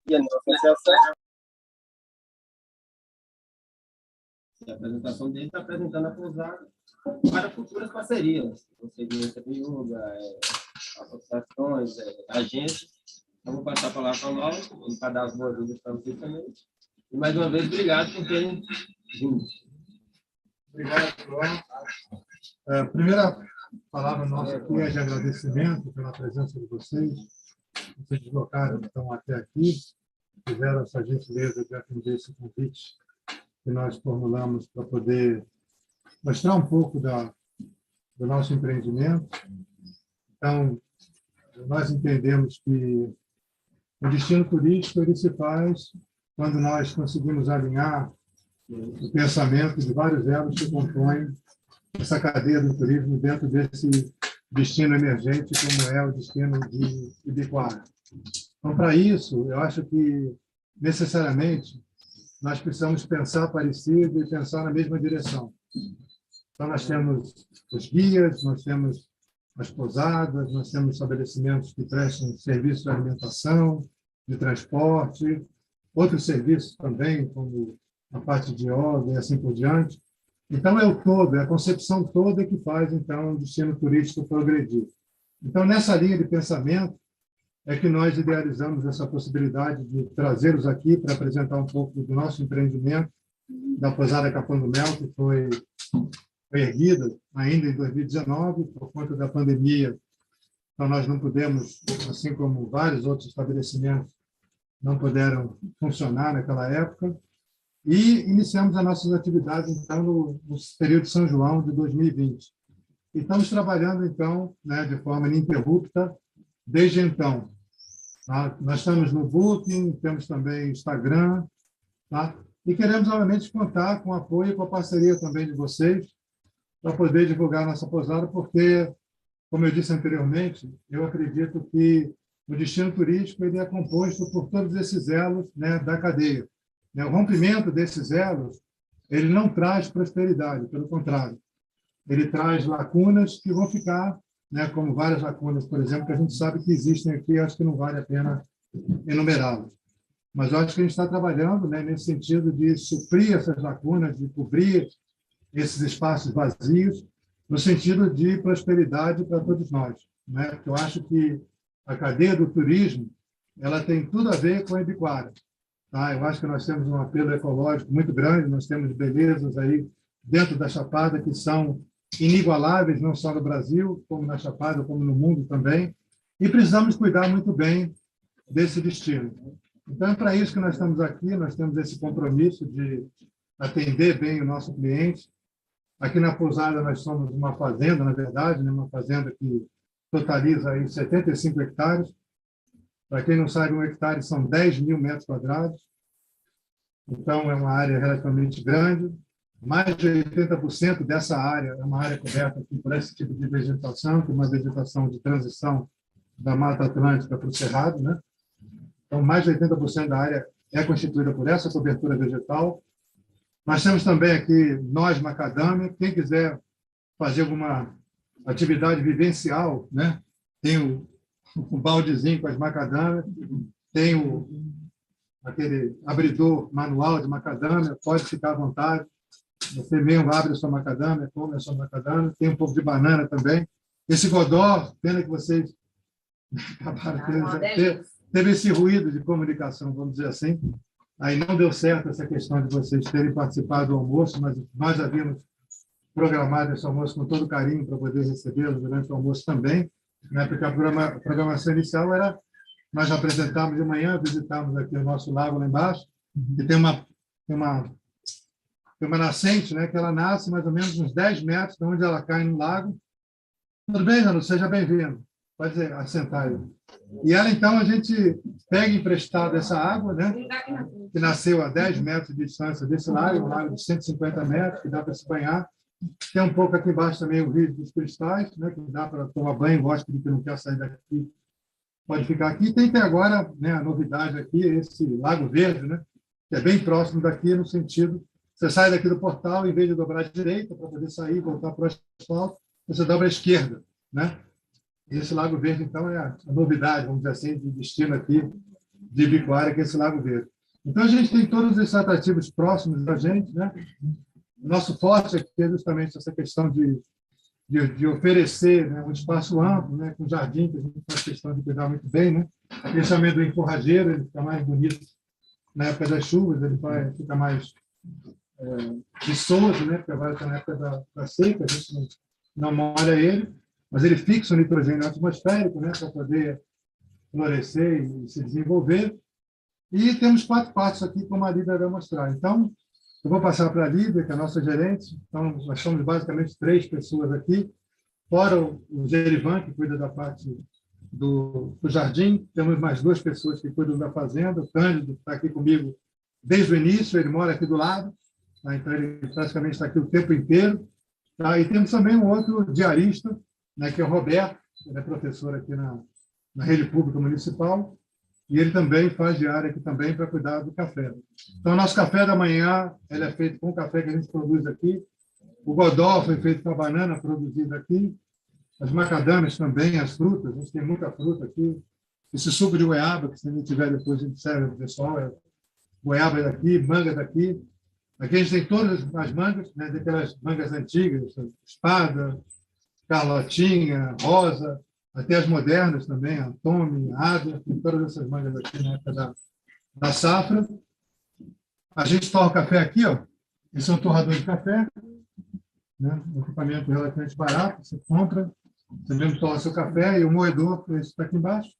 E a negociação. A apresentação dele está apresentando a pousada para futuras parcerias, conseguência de yoga, associações, agências. Então, vou passar a palavra para o Mauro, ele vai dar as boas-vindas para vocês também. E, mais uma vez, obrigado por terem vindo. Obrigado, João. A primeira palavra nossa aqui é de agradecimento pela presença de vocês. Vocês deslocaram, então, até aqui, fizeram essa gentileza de atender esse convite que nós formulamos para poder mostrar um pouco do nosso empreendimento. Então, nós entendemos que o destino turístico ele se faz quando nós conseguimos alinhar o pensamento de vários elos que compõem essa cadeia do turismo dentro desse destino emergente, como é o destino de Ibicoara. Então, para isso, eu acho que, necessariamente, nós precisamos pensar parecido e pensar na mesma direção. Então, nós temos os guias, nós temos as pousadas, nós temos estabelecimentos que prestam serviços de alimentação, de transporte, outros serviços também, como a parte de yoga e assim por diante. Então, é o todo, é a concepção toda que faz, então, o destino turístico progredir. Então, nessa linha de pensamento, é que nós idealizamos essa possibilidade de trazê-los aqui para apresentar um pouco do nosso empreendimento, da Pousada Capão do Mel, que foi erguida ainda em 2019, por conta da pandemia. Então, nós não pudemos, assim como vários outros estabelecimentos, não puderam funcionar naquela época. E iniciamos as nossas atividades, então, no período de São João de 2020. E estamos trabalhando, então, né, de forma ininterrupta desde então. Tá? Nós estamos no Booking, temos também Instagram, tá? E queremos, novamente, contar com o apoio e com a parceria também de vocês para poder divulgar nossa pousada, porque, como eu disse anteriormente, eu acredito que o destino turístico ele é composto por todos esses elos, né, da cadeia. O rompimento desses elos ele não traz prosperidade, pelo contrário. Ele traz lacunas que vão ficar, né, como várias lacunas, por exemplo, que a gente sabe que existem aqui, acho que não vale a pena enumerá-las. Mas eu acho que a gente está trabalhando, né, nesse sentido de suprir essas lacunas, de cobrir esses espaços vazios, no sentido de prosperidade para todos nós. Né? Porque eu acho que a cadeia do turismo ela tem tudo a ver com a Ibicoara. Tá? Eu acho que nós temos um apelo ecológico muito grande, nós temos belezas aí dentro da Chapada que são inigualáveis, não só no Brasil, como na Chapada, como no mundo também, e precisamos cuidar muito bem desse destino. Então, é para isso que nós estamos aqui, nós temos esse compromisso de atender bem o nosso cliente. Aqui na pousada nós somos uma fazenda, na verdade, né? Uma fazenda que totaliza aí 75 hectares. Para quem não sabe, 1 hectare são 10 mil metros quadrados. Então, é uma área relativamente grande. Mais de 80% dessa área é uma área coberta aqui por esse tipo de vegetação, que é uma vegetação de transição da Mata Atlântica para o Cerrado, né? Então, mais de 80% da área é constituída por essa cobertura vegetal. Nós temos também aqui noz macadâmia. Quem quiser fazer alguma atividade vivencial, né? Tem o baldezinho com as macadâmias, tem aquele abridor manual de macadâmia, pode ficar à vontade. Você mesmo abre a sua macadâmia, come a sua macadâmia, tem um pouco de banana também. Esse godó, pena que vocês acabaram teve esse ruído de comunicação, vamos dizer assim. Aí não deu certo essa questão de vocês terem participado do almoço, mas nós havíamos programado esse almoço com todo carinho para poder recebê-lo durante o almoço também, né? Porque a programação inicial era nós apresentarmos de manhã, visitarmos aqui o nosso lago lá embaixo, e tem uma nascente, né, que ela nasce mais ou menos uns 10 metros de onde ela cai no lago. Tudo bem, Jano? Seja bem-vindo. Pode assentar aí. E ela, então, a gente pega emprestado essa água, né, que nasceu a 10 metros de distância desse lago, um lago de 150 metros, que dá para se banhar. Tem um pouco aqui embaixo também o Rio dos Cristais, né, que dá para tomar banho, o hóspede que não quer sair daqui pode ficar aqui. Tem que ter agora, né, a novidade aqui, esse Lago Verde, né, que é bem próximo daqui, no sentido, você sai daqui do portal, em vez de dobrar à direita, para poder sair e voltar para o asfalto, você dobra à esquerda, né? E esse Lago Verde, então, é a novidade, vamos dizer assim, de destino aqui de Ibicoara, que é esse Lago Verde. Então, a gente tem todos esses atrativos próximos da gente, né? O nosso forte aqui é justamente essa questão de oferecer, né, um espaço amplo, né, com jardim, que a gente faz questão de cuidar muito bem, né? Esse amendoim forrageiro, ele fica mais bonito na época das chuvas, ele fica mais viçoso, né, porque vai estar na época da seca, a gente não molha ele, mas ele fixa o nitrogênio atmosférico, né, para poder florescer e se desenvolver. E temos 4 passos aqui, como a Lídia vai mostrar. Então, eu vou passar para a Lídia, que é a nossa gerente. Então, nós somos basicamente 3 pessoas aqui, fora o Gerivan, que cuida da parte do jardim. Temos mais 2 pessoas que cuidam da fazenda. O Cândido está aqui comigo desde o início, ele mora aqui do lado, tá? Então ele praticamente está aqui o tempo inteiro. Tá? E temos também um outro diarista, né, que é o Roberto, ele é professor aqui na Rede Pública Municipal, e ele também faz diária aqui também para cuidar do café. Então, nosso café da manhã ele é feito com o café que a gente produz aqui. O godó foi feito com a banana produzida aqui. As macadâmias também, as frutas, a gente tem muita fruta aqui. Esse suco de goiaba, que se a gente tiver depois, a gente serve para o pessoal, goiaba daqui, manga daqui. Aqui a gente tem todas as mangas, né, daquelas mangas antigas, espada, carlotinha, rosa, até as modernas também, a Tome, a Ada, tem todas essas mangas aqui na época da safra. A gente torra o café aqui, ó. Esse é um torrador de café, né? Um equipamento relativamente barato, você compra, você mesmo torra seu café, e o moedor, esse está aqui embaixo,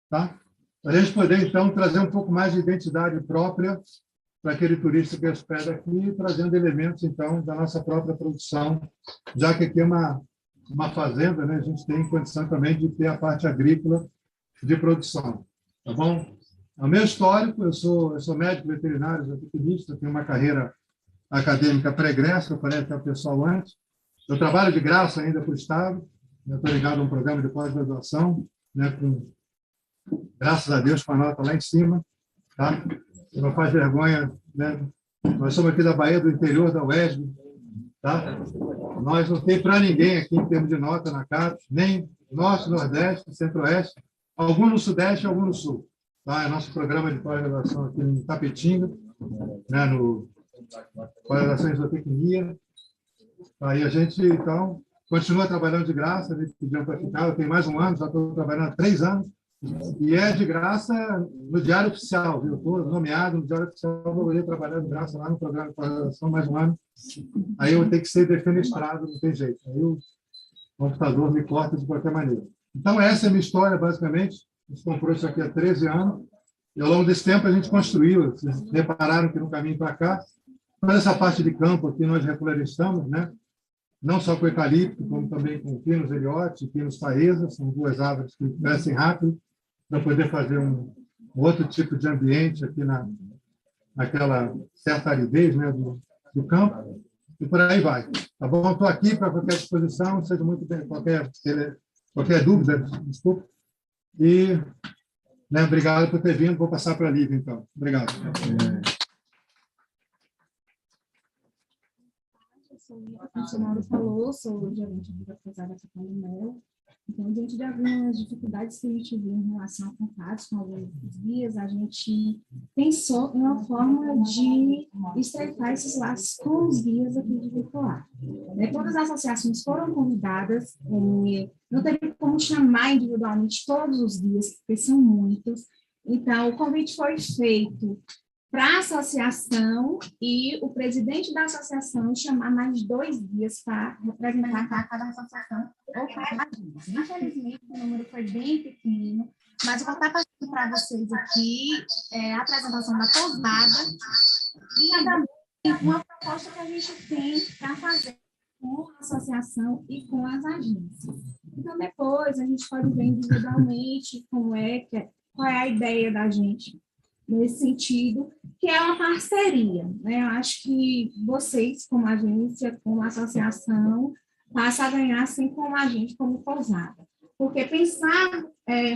tá? Para a gente poder, então, trazer um pouco mais de identidade própria para aquele turista que hospeda aqui, trazendo elementos, então, da nossa própria produção, já que aqui é uma fazenda, né? A gente tem condição também de ter a parte agrícola de produção, tá bom? O meu histórico, eu sou médico veterinário, zootecnista, tenho uma carreira acadêmica pregressa, eu falei até o pessoal antes. Eu trabalho de graça ainda para o Estado, estou ligado a um programa de pós-graduação, né, graças a Deus, com a nota lá em cima, tá? Não faz vergonha, né? Nós somos aqui da Bahia, do interior da UESB, tá? Nós não tem para ninguém aqui em termos de nota na CAPES, nem Norte, Nordeste, Centro-Oeste, algum no Sudeste, algum no Sul. Tá? É nosso programa de pós-graduação aqui em Tapetinga, né, no pós-graduação em zootecnia. Aí a gente, então, continua trabalhando de graça, a gente pediu para ficar, eu tenho mais um ano, já estou trabalhando há 3 anos, e é de graça no Diário Oficial, viu? Estou nomeado no Diário Oficial, vou poder trabalhar de graça lá no programa de pós-graduação mais um ano. Aí eu vou ter que ser defenestrado, não tem jeito. Aí o computador me corta de qualquer maneira. Então, essa é a minha história, basicamente. A gente comprou isso aqui há 13 anos, e ao longo desse tempo a gente construiu. Vocês repararam que no caminho para cá, toda essa parte de campo aqui nós reflorestamos, né? Não só com eucalipto, como também com pinos eliote e pinos faesa, são 2 árvores que crescem rápido, para poder fazer um outro tipo de ambiente aqui naquela certa aridez, né, do campo, e por aí vai. Tá bom? Estou aqui para qualquer disposição, seja muito bem, qualquer dúvida, desculpa. E, né, obrigado por ter vindo, vou passar para a Lívia, então. Obrigado. A senhora falou, sou gerente de pesquisa da Mel. Então, diante de algumas dificuldades que a gente viu em relação a contatos com alguns guias, a gente pensou em uma forma de estreitar esses laços com os guias aqui de Ibicoara. Todas as associações foram convidadas, não teve como chamar individualmente todos os guias, porque são muitos. Então, o convite foi feito para a associação e o presidente da associação chamar mais 2 guias para representar cada associação ou cada agência. Infelizmente, o número foi bem pequeno, mas eu vou estar passando para vocês aqui a apresentação da pousada e também uma proposta que a gente tem para fazer com a associação e com as agências. Então, depois a gente pode ver individualmente qual é a ideia da gente nesse sentido, que é uma parceria, né? Eu acho que vocês, como agência, como associação, passam a ganhar assim como a gente, como pousada. Porque pensar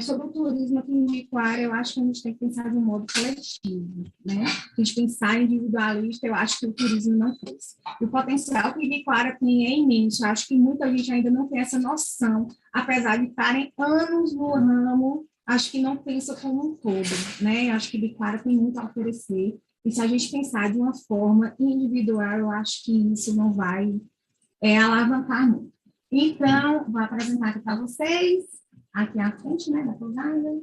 sobre o turismo aqui em Ibicoara, eu acho que a gente tem que pensar de um modo coletivo, né? A gente pensar individualista, eu acho que o turismo não cresce. O potencial que Ibicoara tem é imenso, eu acho que muita gente ainda não tem essa noção, apesar de estarem anos no ramo, acho que não pensa como um todo, né? Acho que Biquara tem muito a oferecer, e se a gente pensar de uma forma individual, eu acho que isso não vai alavancar muito. Então, vou apresentar aqui para vocês, aqui à frente, né, da pousada.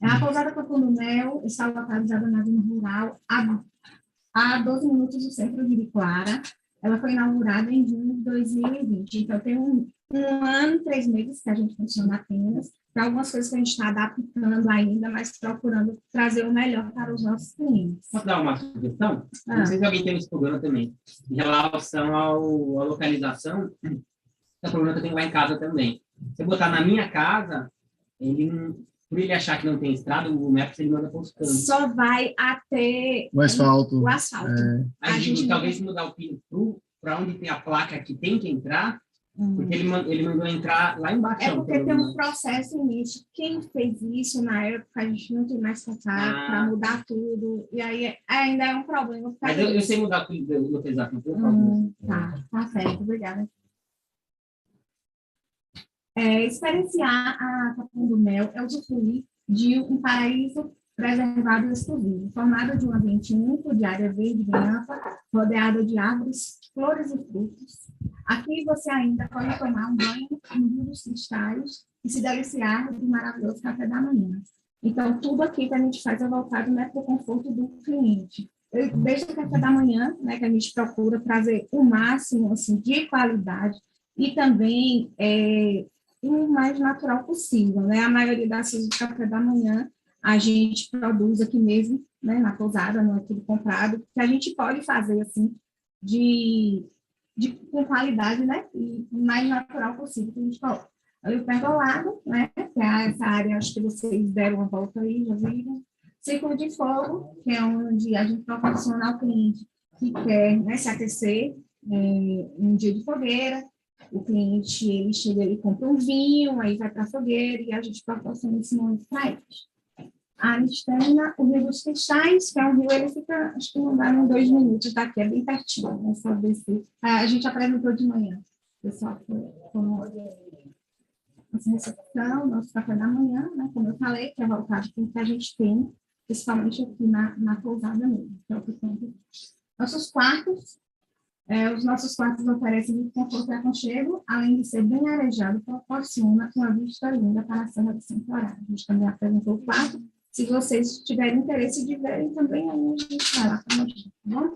A pousada Capão do Mel está localizada na zona rural, a 12 minutos do centro de Ibicoara. Ela foi inaugurada em junho de 2020, então tem um ano e 3 meses que a gente funciona apenas. Tem algumas coisas que a gente está adaptando ainda, mas procurando trazer o melhor para os nossos clientes. Posso dar uma sugestão? Não sei se alguém tem esse problema também. Em relação à localização, é um problema que eu tenho lá em casa também. Se eu botar na minha casa, por ele achar que não tem estrada, o Google Maps ele manda para os cantos. Só vai até o asfalto. O asfalto. Aí digo, talvez mudar o PIN para onde tem a placa que tem que entrar, porque ele mandou entrar lá embaixo. É porque tem um processo início. Quem fez isso na época, a gente não tem mais contato para mudar tudo. E aí ainda é um problema. Mas eu sei mudar o localização. Tá certo, obrigada. Experienciar a Capão do Mel é usufruir de um paraíso preservado e exclusivo, formado de um ambiente único de área verde bem ampla, rodeada de árvores, flores e frutos. Aqui você ainda pode tomar um banho no Rio dos Cristais e se deliciar do maravilhoso café da manhã. Então, tudo aqui que a gente faz é voltado, né, para o conforto do cliente. Desde o café da manhã, né, que a gente procura trazer o máximo assim, de qualidade e também o mais natural possível, né? A maioria das coisas do café da manhã a gente produz aqui mesmo, né, na pousada, não é tudo comprado, que a gente pode fazer assim com qualidade, né, e o mais natural possível que a gente coloca. Ali o pergolado, né, que é essa área, acho que vocês deram uma volta aí, já viram. Círculo de fogo, que é onde a gente proporciona ao cliente que quer, né, se aquecer um dia de fogueira. O cliente, ele chega e compra um vinho, aí vai para a fogueira e a gente proporciona esse momento para eles. A Aristana, o Rio dos Cristais, que é um rio, ele fica, acho que não dá nem 2 minutos daqui, é bem pertinho, né, só descer. A gente apresentou de manhã, o pessoal foi nossa recepção, nosso café da manhã, né, como eu falei, que é voltado com o que a gente tem, principalmente aqui na pousada mesmo, que é o que tem aqui. Nossos quartos, os nossos quartos oferecem muito conforto e aconchego, além de ser bem arejado, proporciona uma vista linda para a Serra do Centro-Oeste. A gente também apresentou o quarto. Se vocês tiverem interesse de verem também, aí a gente vai lá para mostrar, tá bom?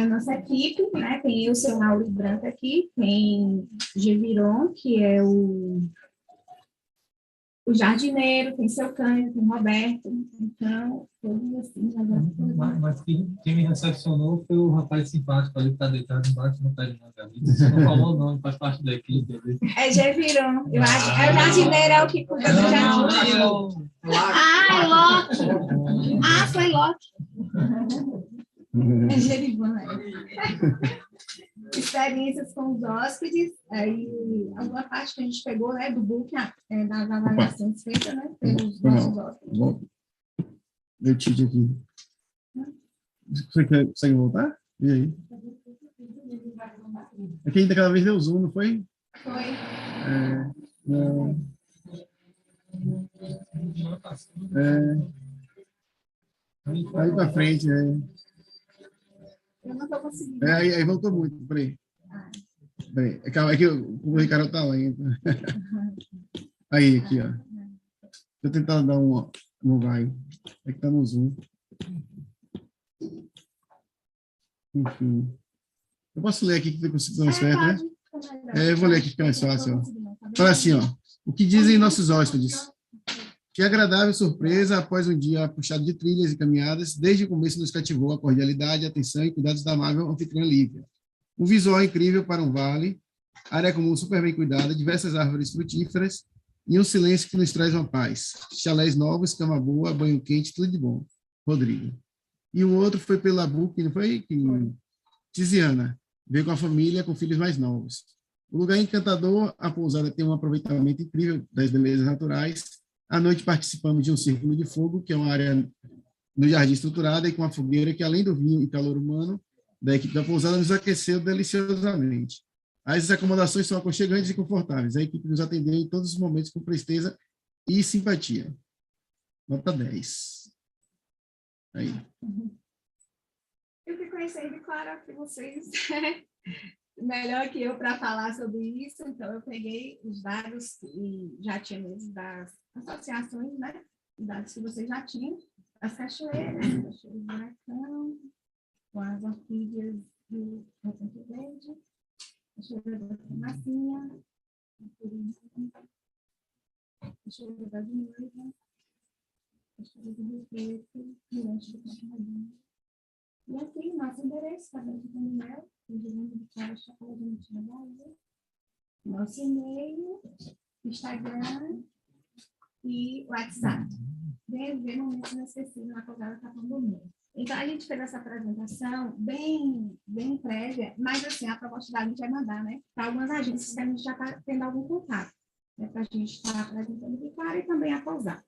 Nossa equipe, né, tem o seu Raul Branco aqui, tem Geviron, que é o jardineiro, tem seu Cândido, tem Roberto, então, todos assim. Mas quem me recepcionou foi o rapaz simpático ali que está deitado embaixo no pé de Margarida. Você não falou o nome, faz parte da equipe. É Geviron, eu acho. É o jardineiro, é o que cuida do jardim. É Loki. Foi Loki. É Gerivan, Experiências com os hóspedes, aí alguma parte que a gente pegou, né, do book, das avaliações feitas, né, pelos nossos hóspedes. Meu tio aqui. Você consegue voltar? E aí? Aqui daquela vez deu zoom, não foi? Foi. Aí para frente, Eu não estou conseguindo. aí voltou muito, peraí. Calma, é que o Ricardo tá lá ainda. Aí, aqui, ó. Deixa eu tentar dar um... Não vai. É que tá no Zoom. Enfim. Eu posso ler aqui que eu consigo dar mais perto, né? Eu vou ler aqui que fica mais fácil. Fala assim, ó. O que dizem nossos hóspedes? Que agradável surpresa após um dia puxado de trilhas e caminhadas, desde o começo nos cativou a cordialidade, a atenção e cuidados da amável anfitriã Lívia. Um visual incrível para um vale, área comum super bem cuidada, diversas árvores frutíferas e um silêncio que nos traz uma paz. Chalés novos, cama boa, banho quente, tudo de bom. Rodrigo. E o outro foi pela Buc, não foi? Tiziana. Veio com a família, com filhos mais novos. O lugar é encantador, a pousada tem um aproveitamento incrível das belezas naturais. À noite participamos de um círculo de fogo, que é uma área no jardim estruturada e com uma fogueira que, além do vinho e calor humano, da equipe da pousada nos aqueceu deliciosamente. As acomodações são aconchegantes e confortáveis. A equipe nos atendeu em todos os momentos com presteza e simpatia. Nota 10. Aí. Eu fico conhecendo, claro, que vocês melhor que eu para falar sobre isso, então eu peguei os dados e já tinha mesmo das associações, né? Os dados que vocês já tinham, as cachoeiras do Buracão, com as orquídeas do Recanto Verde, cachoeira da Fumacinha, cachoeira da Vinheira, cachoeira do Rio Preto, Mirante do Catarina. E aqui, nosso endereço, tá dentro do e-mail, nosso e-mail, Instagram e WhatsApp. DV Momento Inesquecível na Pousada Capão do Mundo. Então, a gente fez essa apresentação bem prévia, mas, assim, a proposta da gente é mandar, né, para algumas agências que a gente já está tendo algum contato, né, para a gente estar apresentando de cara e também a pousar.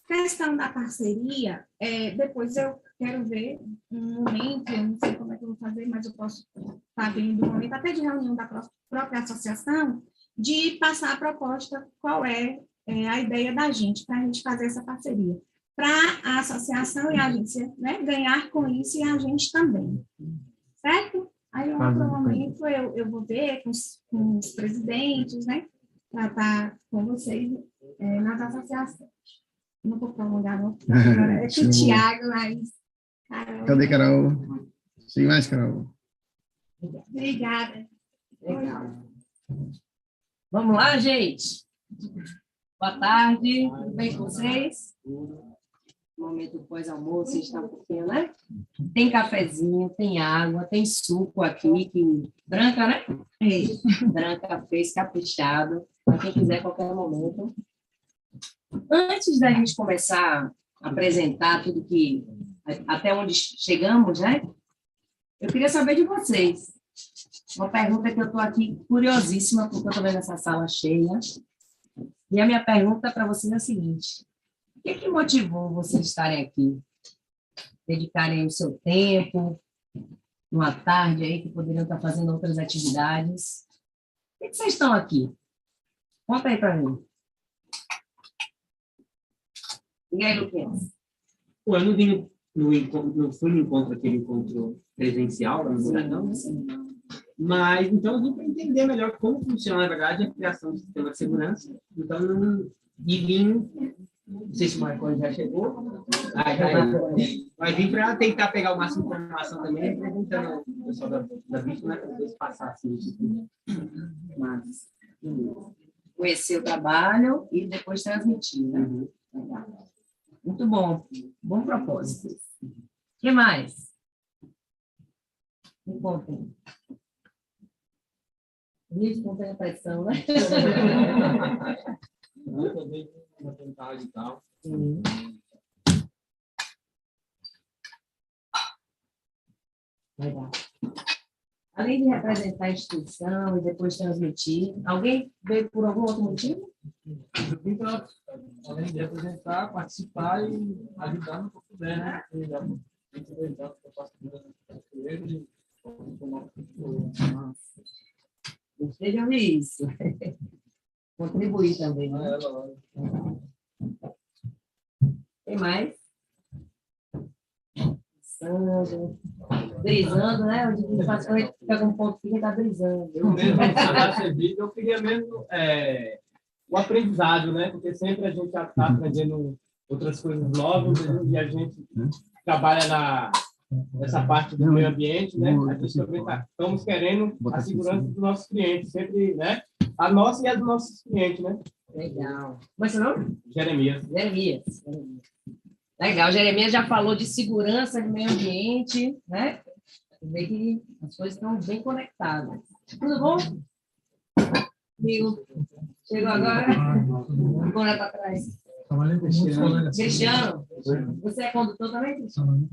Questão da parceria, depois eu quero ver um momento, eu não sei como é que eu vou fazer, mas eu posso estar vendo um momento, até de reunião da própria associação, de passar a proposta, qual é a ideia da gente, para a gente fazer essa parceria. Para a associação e a agência, né, ganhar com isso e a gente também. Certo? Aí, em outro momento, eu vou ver com os presidentes, né, para estar com vocês nas associações. Não vou prolongar, não. É com o Thiago, mas... Carol. Cadê, Carol? Tem mais, Carol? Obrigada. Legal. Vamos lá, gente? Boa tarde, tudo bem com vocês? Momento pós-almoço, está um pouquinho, né? Tem cafezinho, tem água, tem suco aqui, que Branca, né? Branca fez caprichado, para quem quiser, a qualquer momento. Antes da gente começar a apresentar tudo que, até onde chegamos, né? Eu queria saber de vocês. Uma pergunta que eu estou aqui curiosíssima, porque eu estou vendo essa sala cheia. E a minha pergunta para vocês é a seguinte: o que motivou vocês estarem aqui? Dedicarem o seu tempo, uma tarde aí que poderiam estar fazendo outras atividades. Por que vocês estão aqui? Conta aí para mim. E aí, Luquinhas? Pô, eu não vim não fui no encontro, aquele encontro presencial, no Buracão, mas então eu vim para entender melhor como funciona, na verdade, a criação do sistema de segurança. Então, não sei se o Marconi já chegou, mas vim para tentar pegar o máximo de informação também, perguntando o pessoal da vítima, para depois passar assim. Mas, conhecer o trabalho e depois transmitir, né? Muito bom. Bom propósito. O que mais? Me contem. Isso não tem a pressão, né? Eu também uma vontade e tal. Legal. Além de representar a instituição e depois transmitir, alguém veio por algum outro motivo? Eu vim para, além de representar, participar e ajudar no que eu puder, né? Gostei de ouvir isso. Contribuir também, né? Tem mais? Brisando, né? A gente pega um ponto que está brisando. Eu mesmo, eu queria mesmo o aprendizado, né? Porque sempre a gente já está aprendendo outras coisas novas e a gente trabalha nessa parte do meio ambiente, né? A gente também estamos querendo a segurança dos nossos clientes, sempre, né? A nossa e a dos nossos clientes, né? Legal. Como é seu nome? Jeremias. Legal, Jeremias já falou de segurança do meio ambiente, né? Vê que as coisas estão bem conectadas. Tudo bom? Amigo, chegou agora? Vou olhar para trás. Cristiano, você é condutor também, Cristiano?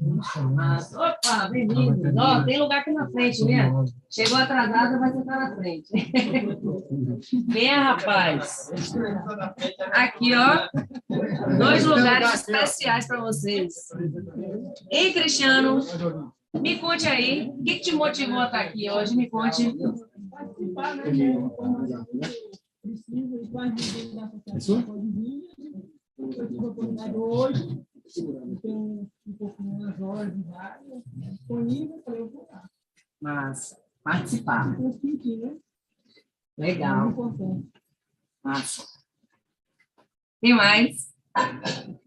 Opa, bem-vindo. Tem lugar aqui na frente, né? Chegou atrasado, vai sentar na frente. Venha, rapaz. Aqui, ó. 2 lugares especiais para vocês. Ei, Cristiano, me conte aí, o que te motivou a estar aqui hoje? Me conte. participar, né? Precisa e com a ajuda da associação pode vir. Eu tive a oportunidade hoje, tem um pouquinho umas horas de vaga disponível para eu voltar. Mas participar. Eu senti, né? Legal. É importante. Massa. Tem mais?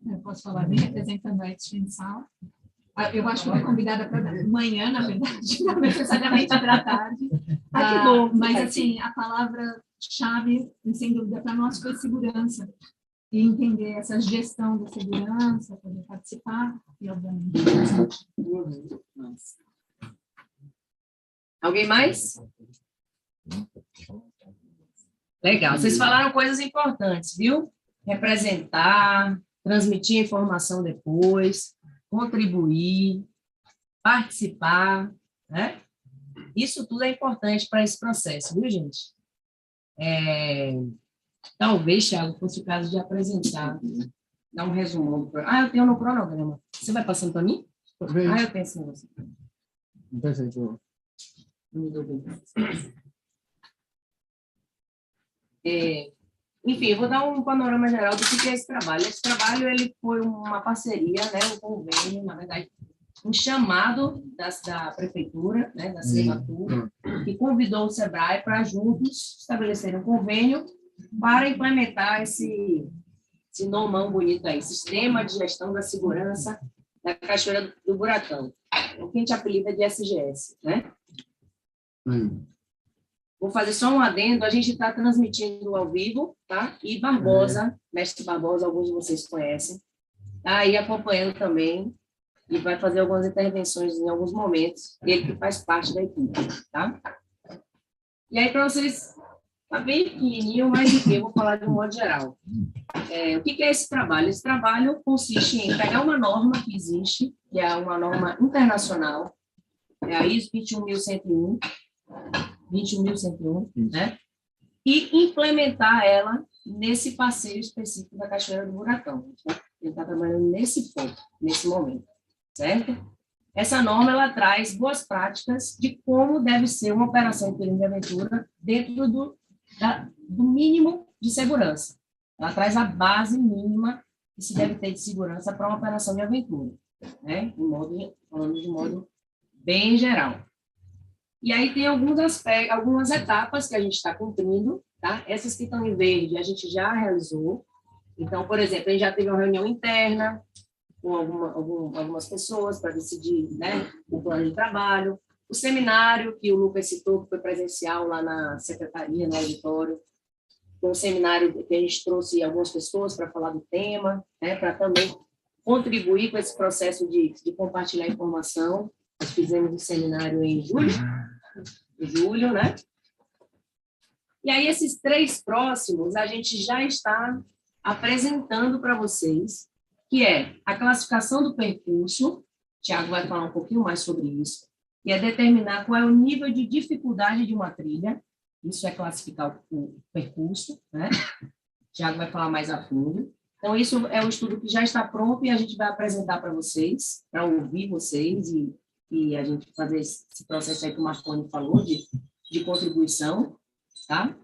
Eu posso falar bem representando a Extensal. Eu acho que fui convidada para amanhã, na verdade, não necessariamente para a tarde. Que bom. Mas, assim, a palavra-chave, sem dúvida, para nós foi segurança. E entender essa gestão da segurança, poder participar, e, obviamente, Alguém mais? Legal. Vocês falaram coisas importantes, viu? Representar, transmitir informação depois, contribuir, participar, né? Isso tudo é importante para esse processo, viu, gente? Talvez, Thiago, fosse o caso de apresentar, dar um resumão. Eu tenho no cronograma. Você vai passando para mim? Eu tenho esse negócio. Enfim, eu vou dar um panorama geral do que é esse trabalho. Esse trabalho ele foi uma parceria, né, um convênio, na verdade, um chamado da prefeitura, né, da Sematur, que convidou o SEBRAE para juntos estabelecerem um convênio para implementar esse nomão bonito aí, Sistema de Gestão da Segurança da Cachoeira do Buracão, o que a gente apelida de SGS, né? Vou fazer só um adendo, a gente está transmitindo ao vivo, tá? E Barbosa, mestre Barbosa, alguns de vocês conhecem, está aí acompanhando também e vai fazer algumas intervenções em alguns momentos, ele que faz parte da equipe, tá? E aí, para vocês, tá bem pequenininho, mas enfim, eu vou falar de um modo geral. O que é esse trabalho? Esse trabalho consiste em pegar uma norma que existe, que é uma norma internacional, é a ISO 21101, né? E implementar ela nesse passeio específico da Cachoeira do Buracão. Ele está trabalhando nesse ponto, nesse momento, certo? Essa norma, ela traz boas práticas de como deve ser uma operação em perigo de aventura dentro do mínimo de segurança. Ela traz a base mínima que se deve ter de segurança para uma operação de aventura, né? Falando de modo bem geral. E aí tem alguns aspectos, algumas etapas que a gente está cumprindo, tá? Essas que estão em verde a gente já realizou. Então, por exemplo, a gente já teve uma reunião interna com algumas pessoas para decidir, né, o plano de trabalho. O seminário que o Lucas citou, que foi presencial lá na secretaria, no auditório, foi um seminário que a gente trouxe algumas pessoas para falar do tema, né, para também contribuir com esse processo de compartilhar informação. Nós fizemos um seminário em julho, né? E aí, esses 3 próximos, a gente já está apresentando para vocês, que é a classificação do percurso, o Thiago vai falar um pouquinho mais sobre isso, e é determinar qual é o nível de dificuldade de uma trilha, isso é classificar o percurso, né? O Thiago vai falar mais a fundo. Então, isso é um estudo que já está pronto e a gente vai apresentar para vocês, para ouvir vocês e a gente fazer esse processo aí que o Marconi falou de contribuição, tá?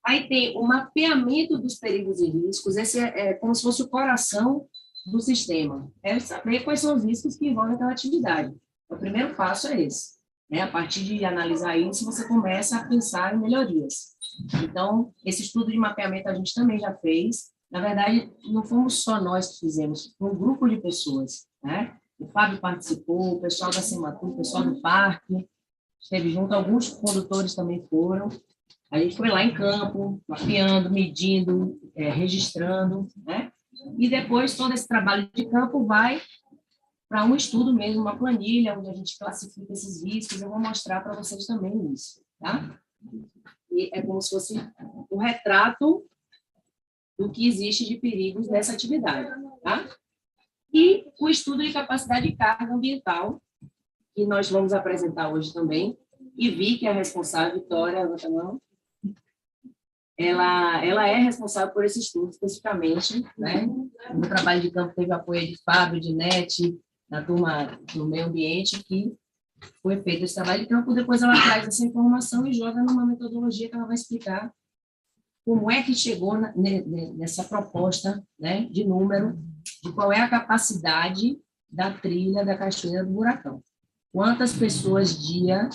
Aí tem o mapeamento dos perigos e riscos, esse é como se fosse o coração do sistema, é saber quais são os riscos que envolvem aquela atividade. O primeiro passo é esse, né? A partir de analisar isso, você começa a pensar em melhorias. Então, esse estudo de mapeamento a gente também já fez, na verdade, não fomos só nós que fizemos, foi um grupo de pessoas, né? O Fábio participou, o pessoal da Sematur, o pessoal do parque, esteve junto, alguns condutores também foram. A gente foi lá em campo, mapeando, medindo, registrando, né? E depois todo esse trabalho de campo vai para um estudo mesmo, uma planilha, onde a gente classifica esses riscos. Eu vou mostrar para vocês também isso, tá? E é como se fosse um retrato do que existe de perigos nessa atividade, tá? E o estudo de capacidade de carga ambiental, que nós vamos apresentar hoje também, e Vi, que é a responsável, Vitória, ela é responsável por esse estudo especificamente, né? No trabalho de campo teve apoio de Fábio, de Nete, da turma do meio ambiente, que foi feito esse trabalho de campo, depois ela traz essa informação e joga numa metodologia que ela vai explicar como é que chegou nessa proposta, né, de número, de qual é a capacidade da trilha da Cachoeira do Buracão. Quantas pessoas dia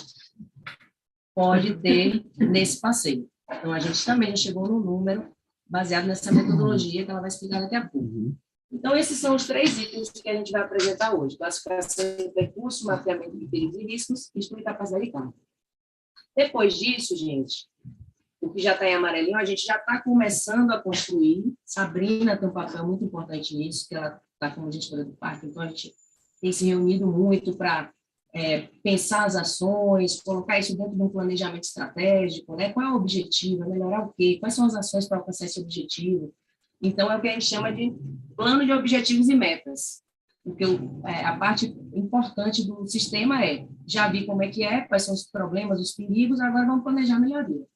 pode ter nesse passeio. Então, a gente também chegou no número baseado nessa metodologia que ela vai explicar daqui a pouco. Então, esses são os 3 itens que a gente vai apresentar hoje: classificação de percurso, mapeamento de perigos e riscos, e estudo e capacidade de carga. Depois disso, gente, o que já está em amarelinho, a gente já está começando a construir. Sabrina tem um papel muito importante nisso, que ela está como gestora do parque, então a gente tem se reunido muito para pensar as ações, colocar isso dentro de um planejamento estratégico, né? Qual é o objetivo, melhorar o quê? Quais são as ações para alcançar esse objetivo? Então, é o que a gente chama de plano de objetivos e metas. Porque a parte importante do sistema já vi como é que é, quais são os problemas, os perigos, agora vamos planejar a melhoria.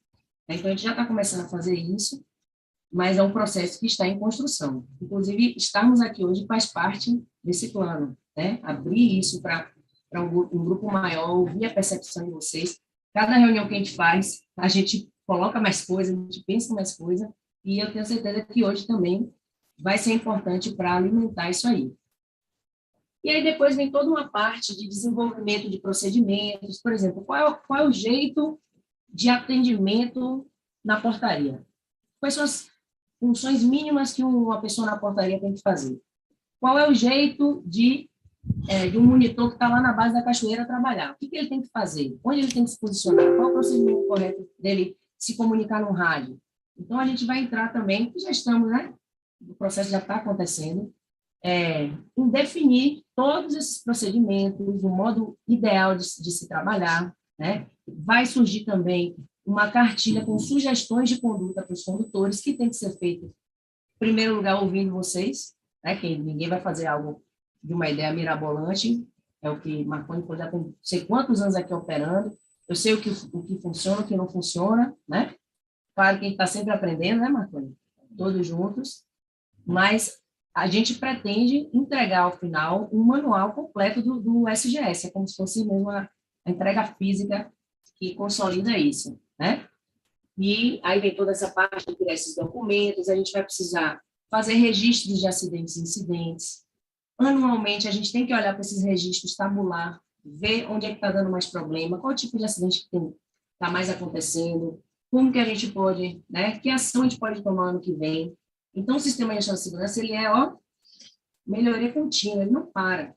Então, a gente já está começando a fazer isso, mas é um processo que está em construção. Inclusive, estarmos aqui hoje faz parte desse plano, né? Abrir isso para um grupo maior, ouvir a percepção de vocês. Cada reunião que a gente faz, a gente coloca mais coisa, a gente pensa mais coisa, e eu tenho certeza que hoje também vai ser importante para alimentar isso aí. E aí depois vem toda uma parte de desenvolvimento de procedimentos, por exemplo, qual é o jeito de atendimento na portaria? Quais são as funções mínimas que uma pessoa na portaria tem que fazer? Qual é o jeito de um monitor que está lá na base da cachoeira trabalhar? O que ele tem que fazer? Onde ele tem que se posicionar? Qual é o procedimento correto dele se comunicar no rádio? Então, a gente vai entrar também, já estamos, né? O processo já está acontecendo, em definir todos esses procedimentos, o modo ideal de se trabalhar, né? Vai surgir também uma cartilha com sugestões de conduta para os condutores, que tem que ser feito, em primeiro lugar, ouvindo vocês, né? Que ninguém vai fazer algo de uma ideia mirabolante, é o que Marconi já tem não sei quantos anos aqui operando, eu sei o que funciona, o que não funciona, né? Claro que a gente está sempre aprendendo, né, Marconi? Todos juntos, mas a gente pretende entregar, ao final, um manual completo do SGS, é como se fosse mesmo a entrega física que consolida isso, né? E aí vem toda essa parte de criar esses documentos, a gente vai precisar fazer registros de acidentes e incidentes. Anualmente, a gente tem que olhar para esses registros, tabular, ver onde é que está dando mais problema, qual tipo de acidente que está mais acontecendo, como que a gente pode, né, que ação a gente pode tomar ano que vem. Então, o sistema de gestão de segurança, ele melhoria contínua, ele não para.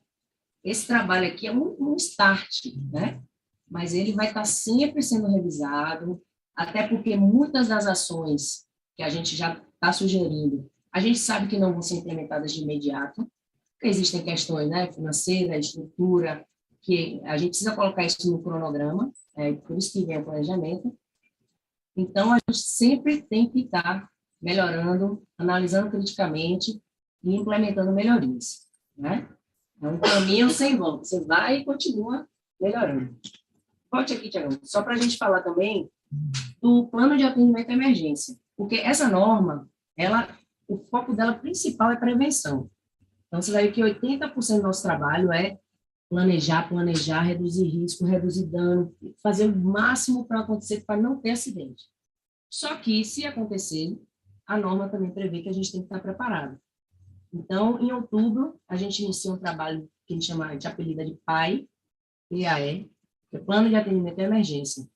Esse trabalho aqui é um start, né? Mas ele vai estar sempre sendo revisado, até porque muitas das ações que a gente já está sugerindo, a gente sabe que não vão ser implementadas de imediato, porque existem questões, né, financeira, estrutura, que a gente precisa colocar isso no cronograma, por isso que vem o planejamento. Então, a gente sempre tem que estar melhorando, analisando criticamente e implementando melhorias, né? É um caminho sem volta, você vai e continua melhorando. Volte aqui, Tiago, só para a gente falar também do plano de atendimento à emergência, porque essa norma, o foco dela principal é prevenção. Então, você vai ver que 80% do nosso trabalho é planejar, reduzir risco, reduzir dano, fazer o máximo para acontecer, para não ter acidente. Só que, se acontecer, a norma também prevê que a gente tem que estar preparado. Então, em outubro, a gente inicia um trabalho que a gente chama de apelida de PAE, PAE, que é Plano de Atendimento à Emergência.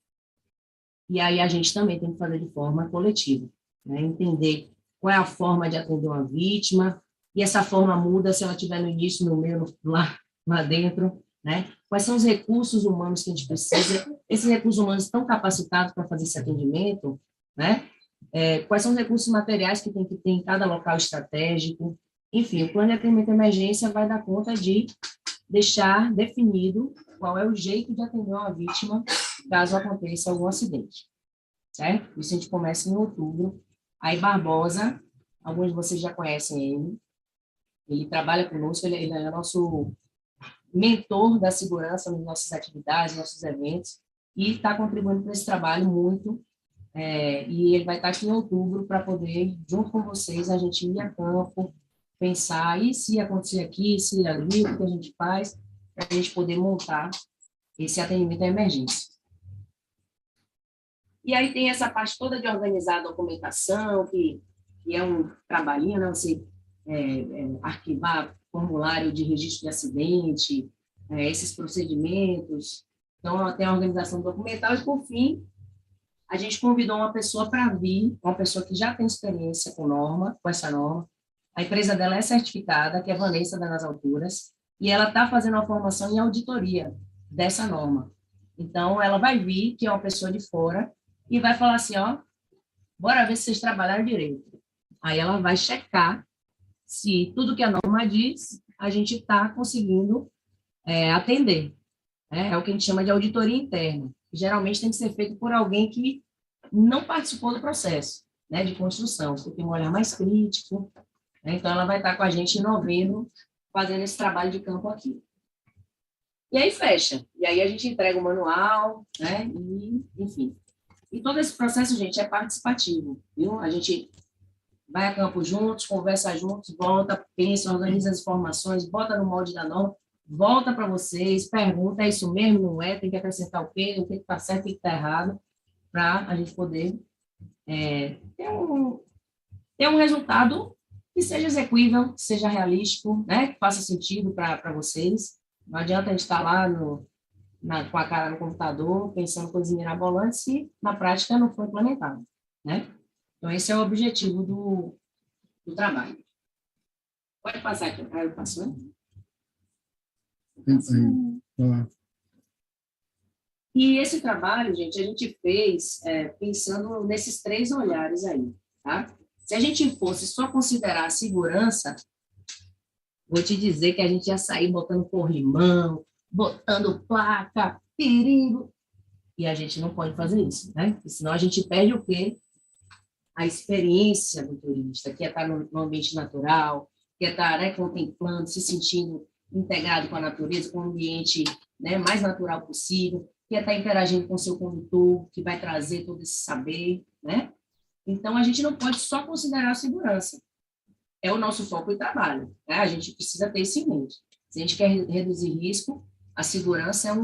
E aí a gente também tem que fazer de forma coletiva, né? Entender qual é a forma de atender uma vítima, e essa forma muda se ela estiver no início, no meio, lá dentro, né? Quais são os recursos humanos que a gente precisa? Esses recursos humanos estão capacitados para fazer esse atendimento, né? Quais são os recursos materiais que tem que ter em cada local estratégico? Enfim, o plano de atendimento à emergência vai dar conta de deixar definido qual é o jeito de atender uma vítima caso aconteça algum acidente, certo? Isso a gente começa em outubro. Aí Barbosa, alguns de vocês já conhecem ele trabalha conosco, ele é nosso mentor da segurança nas nossas atividades, nossos eventos, e está contribuindo para esse trabalho muito, e ele vai estar aqui em outubro para poder, junto com vocês, a gente ir a campo, pensar, e se acontecer aqui, se ali, o que a gente faz, para a gente poder montar esse atendimento à emergência. E aí tem essa parte toda de organizar a documentação, que é um trabalhinho, né? Você arquivar formulário de registro de acidente, esses procedimentos. Então, tem a organização documental e, por fim, a gente convidou uma pessoa para vir, uma pessoa que já tem experiência com essa norma. A empresa dela é certificada, que é Vanessa da Nas Alturas, e ela está fazendo uma formação em auditoria dessa norma. Então, ela vai vir, que é uma pessoa de fora, e vai falar assim, ó, bora ver se vocês trabalharam direito. Aí ela vai checar se tudo que a norma diz, a gente está conseguindo atender. É o que a gente chama de auditoria interna. Geralmente tem que ser feito por alguém que não participou do processo, né, de construção, que tem um olhar mais crítico. Né? Então, ela vai estar com a gente em novembro, fazendo esse trabalho de campo aqui. E aí fecha. E aí a gente entrega o manual, né, e, enfim. E todo esse processo, gente, é participativo, viu? A gente vai a campo juntos, conversa juntos, volta, pensa, organiza as informações, bota no molde da norma, volta para vocês, pergunta, é isso mesmo, não é? Tem que acrescentar o quê? O que está certo, o que está errado, para a gente poder ter um resultado que seja execuível, que seja realístico, né? Que faça sentido para vocês. Não adianta a gente estar lá com a cara no computador, pensando coisas mirabolantes, se na prática não for implementado, né? Então, esse é o objetivo do trabalho. Pode passar aqui, eu passo, né? E esse trabalho, gente, a gente fez pensando nesses 3 olhares aí, tá? Se a gente fosse só considerar a segurança, vou te dizer que a gente ia sair botando corrimão, botando placa, perigo, e a gente não pode fazer isso, né? Porque senão a gente perde o quê? A experiência do turista, que é estar no ambiente natural, que é estar, né, contemplando, se sentindo integrado com a natureza, com o ambiente, né, mais natural possível, que é estar interagindo com o seu condutor, que vai trazer todo esse saber, né? Então, a gente não pode só considerar a segurança. É o nosso foco de trabalho, né? A gente precisa ter isso em mente. Se a gente quer reduzir risco, a segurança a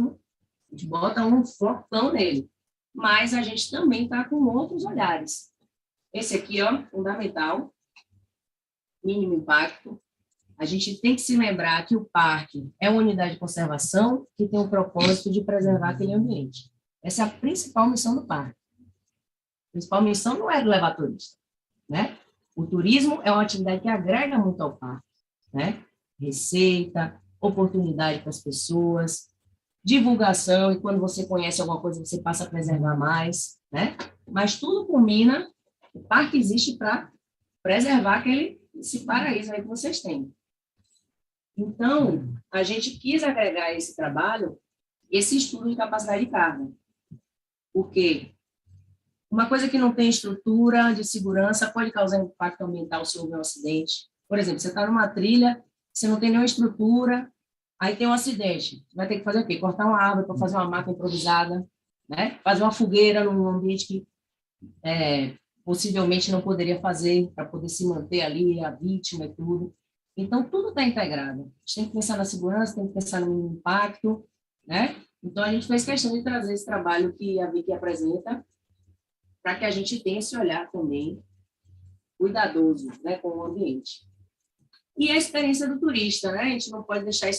gente bota um focão nele. Mas a gente também está com outros olhares. Esse aqui, ó, fundamental, mínimo impacto. A gente tem que se lembrar que o parque é uma unidade de conservação que tem o propósito de preservar aquele ambiente. Essa é a principal missão do parque. A principal missão não é levar turista, né? O turismo é uma atividade que agrega muito ao parque, né? Receita, oportunidade para as pessoas, divulgação, e quando você conhece alguma coisa, você passa a preservar mais, né? Mas tudo culmina, o parque existe para preservar esse paraíso aí que vocês têm. Então, a gente quis agregar esse trabalho, esse estudo de capacidade de carga. Porque uma coisa que não tem estrutura de segurança pode causar impacto ambiental se houver um acidente. Por exemplo, você está numa trilha, você não tem nenhuma estrutura, aí tem um acidente. Você vai ter que fazer o quê? Cortar uma árvore para fazer uma maca improvisada, né? Fazer uma fogueira num ambiente que possivelmente não poderia fazer para poder se manter ali, a vítima e tudo. Então, tudo está integrado. A gente tem que pensar na segurança, tem que pensar no impacto, né? Então, a gente fez questão de trazer esse trabalho que a Vicky apresenta, para que a gente tenha esse olhar também cuidadoso, né, com o ambiente. E a experiência do turista, né? A gente não pode deixar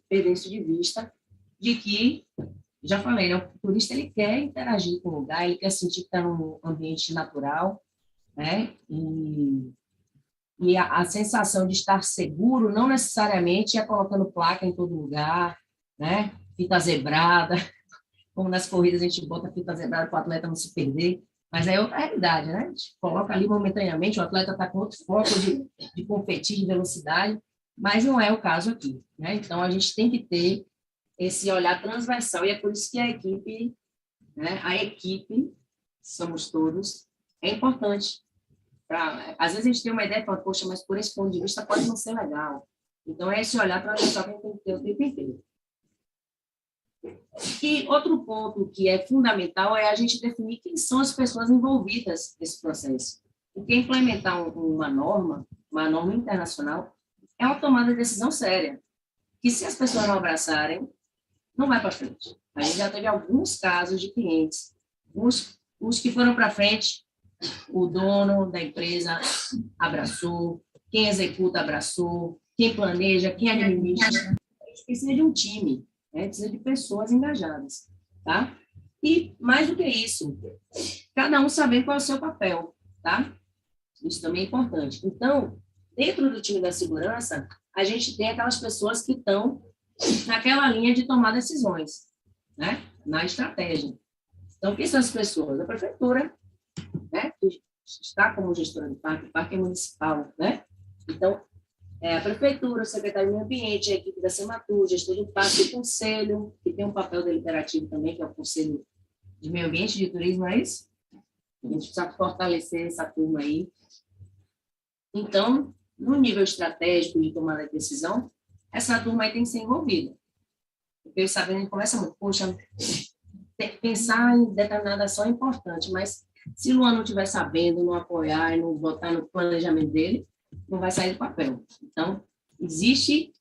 perder isso de vista, de que, já falei, né, o turista ele quer interagir com o lugar, ele quer sentir que está num ambiente natural, né? E a sensação de estar seguro não necessariamente é colocando placa em todo lugar, né? Fita zebrada, como nas corridas a gente bota fita zebrada para o atleta não se perder, mas é outra realidade, né? A gente coloca ali momentaneamente, o atleta está com outro foco de competir, de velocidade, mas não é o caso aqui, né? Então, a gente tem que ter esse olhar transversal, e é por isso que a equipe, né? A equipe, somos todos, é importante. Às vezes a gente tem uma ideia e fala, poxa, mas por esse ponto de vista pode não ser legal. Então, é esse olhar transversal que a gente tem que ter o tempo inteiro. E outro ponto que é fundamental é a gente definir quem são as pessoas envolvidas nesse processo. Porque implementar uma norma internacional, é uma tomada de decisão séria. Que se as pessoas não abraçarem, não vai para frente. A gente já teve alguns casos de clientes, os que foram para frente, o dono da empresa abraçou, quem executa abraçou, quem planeja, quem administra. A gente precisa de um time, né? Precisa de pessoas engajadas, tá? E, mais do que isso, cada um saber qual é o seu papel, tá? Isso também é importante. Então, dentro do time da segurança, a gente tem aquelas pessoas que estão naquela linha de tomar decisões, né? Na estratégia. Então, quem são as pessoas? A prefeitura, né? Que está como gestora do parque, o parque é municipal, né? Então, a prefeitura, o secretário do meio ambiente, a equipe da Sematur, gestor do parque, o conselho, que tem um papel deliberativo também, que é o conselho de meio ambiente e de turismo, é isso? A gente precisa fortalecer essa turma aí. Então, no nível estratégico de tomada de decisão, essa turma aí tem que ser envolvida. Porque eu sabendo, a gente começa muito, poxa, pensar em determinada ação é importante, mas se o Luan não estiver sabendo, não apoiar e não botar no planejamento dele, não vai sair do papel. Então, existe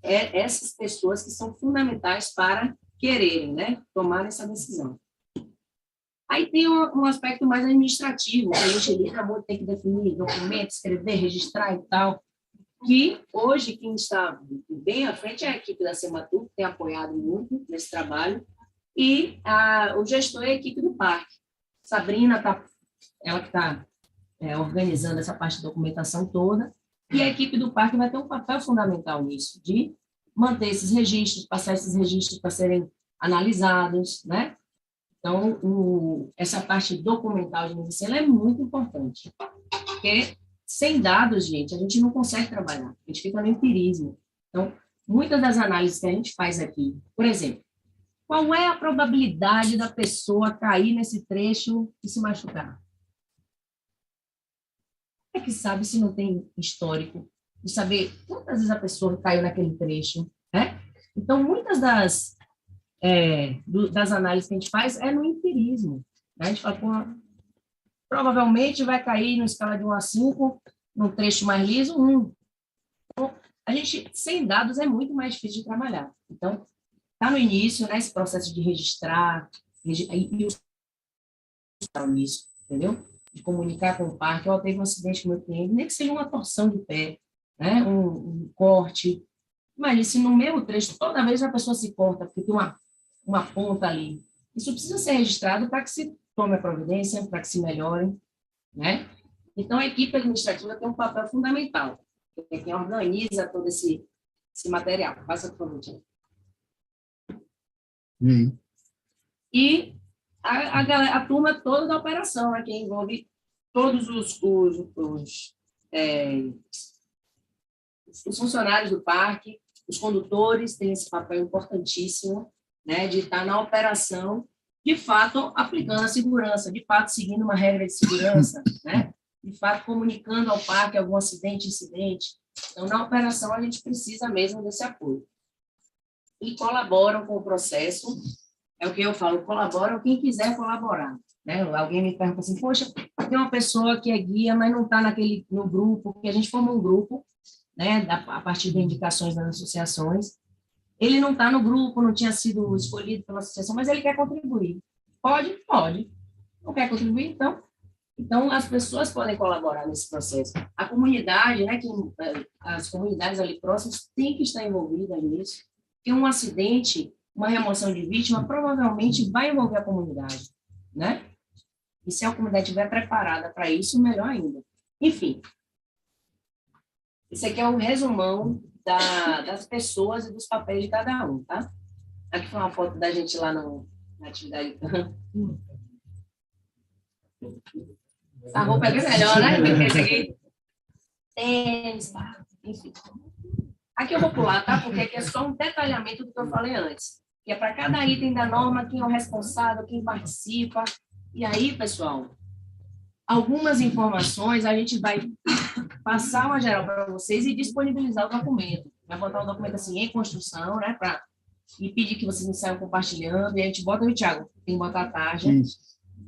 essas pessoas que são fundamentais para quererem, né, tomar essa decisão. Aí tem um aspecto mais administrativo, que a gente lida muito, tem que definir documentos, escrever, registrar e tal, que hoje quem está bem à frente é a equipe da Sematur, que tem apoiado muito nesse trabalho, e o gestor é a equipe do parque. Sabrina, ela que está organizando essa parte de documentação toda, e a equipe do parque vai ter um papel fundamental nisso, de manter esses registros, passar esses registros para serem analisados, né? Então, essa parte documental de medicina ela é muito importante, porque sem dados, gente, a gente não consegue trabalhar, a gente fica no empirismo. Então, muitas das análises que a gente faz aqui, por exemplo, qual é a probabilidade da pessoa cair nesse trecho e se machucar? É que sabe se não tem histórico, de saber quantas vezes a pessoa caiu naquele trecho, né? Então, muitas das análises que a gente faz é no empirismo, né? A gente fala, pô, provavelmente vai cair na escala de 1 a 5, num trecho mais liso, 1. Então, a gente, sem dados, é muito mais difícil de trabalhar. Então, está no início, né, esse processo de registrar, e isso, entendeu? De comunicar com o parque, eu teve um acidente com o meu cliente, nem que seja uma torção de pé, né, um corte. Imagina, se no mesmo trecho, toda vez a pessoa se corta, porque tem uma ponta ali. Isso precisa ser registrado para que se tome a providência, para que se melhore, né? Então, a equipe administrativa tem um papel fundamental, que é quem organiza todo esse material. Passa, por favor, Tiago. E a turma toda da operação, né, que envolve todos os funcionários do parque, os condutores têm esse papel importantíssimo, né, de estar na operação, de fato, aplicando a segurança, de fato, seguindo uma regra de segurança, né, de fato, comunicando ao parque algum acidente, incidente. Então, na operação, a gente precisa mesmo desse apoio. E colaboram com o processo, é o que eu falo, colaboram quem quiser colaborar, né? Alguém me pergunta assim, poxa, tem uma pessoa que é guia, mas não está no grupo, porque a gente forma um grupo, né, a partir de indicações das associações, ele não está no grupo, não tinha sido escolhido pela associação, mas ele quer contribuir. Pode? Pode. Não quer contribuir? Então, as pessoas podem colaborar nesse processo. A comunidade, né, as comunidades ali próximas têm que estar envolvidas nisso, porque um acidente, uma remoção de vítima, provavelmente vai envolver a comunidade, né? E se a comunidade estiver preparada para isso, melhor ainda. Enfim, esse aqui é um resumão das pessoas e dos papéis de cada um, tá? Aqui foi uma foto da gente lá na atividade. Essa roupa é bem melhor, né? Porque esse aqui. Tênis, tá? Enfim. Aqui eu vou pular, tá? Porque aqui é só um detalhamento do que eu falei antes. Que é para cada item da norma, quem é o responsável, quem participa. E aí, pessoal, algumas informações a gente vai passar uma geral para vocês e disponibilizar o documento. Vai botar o documento assim em construção, né? E pedir que vocês não saiam compartilhando. E a gente bota, Thiago, tem que botar a taxa,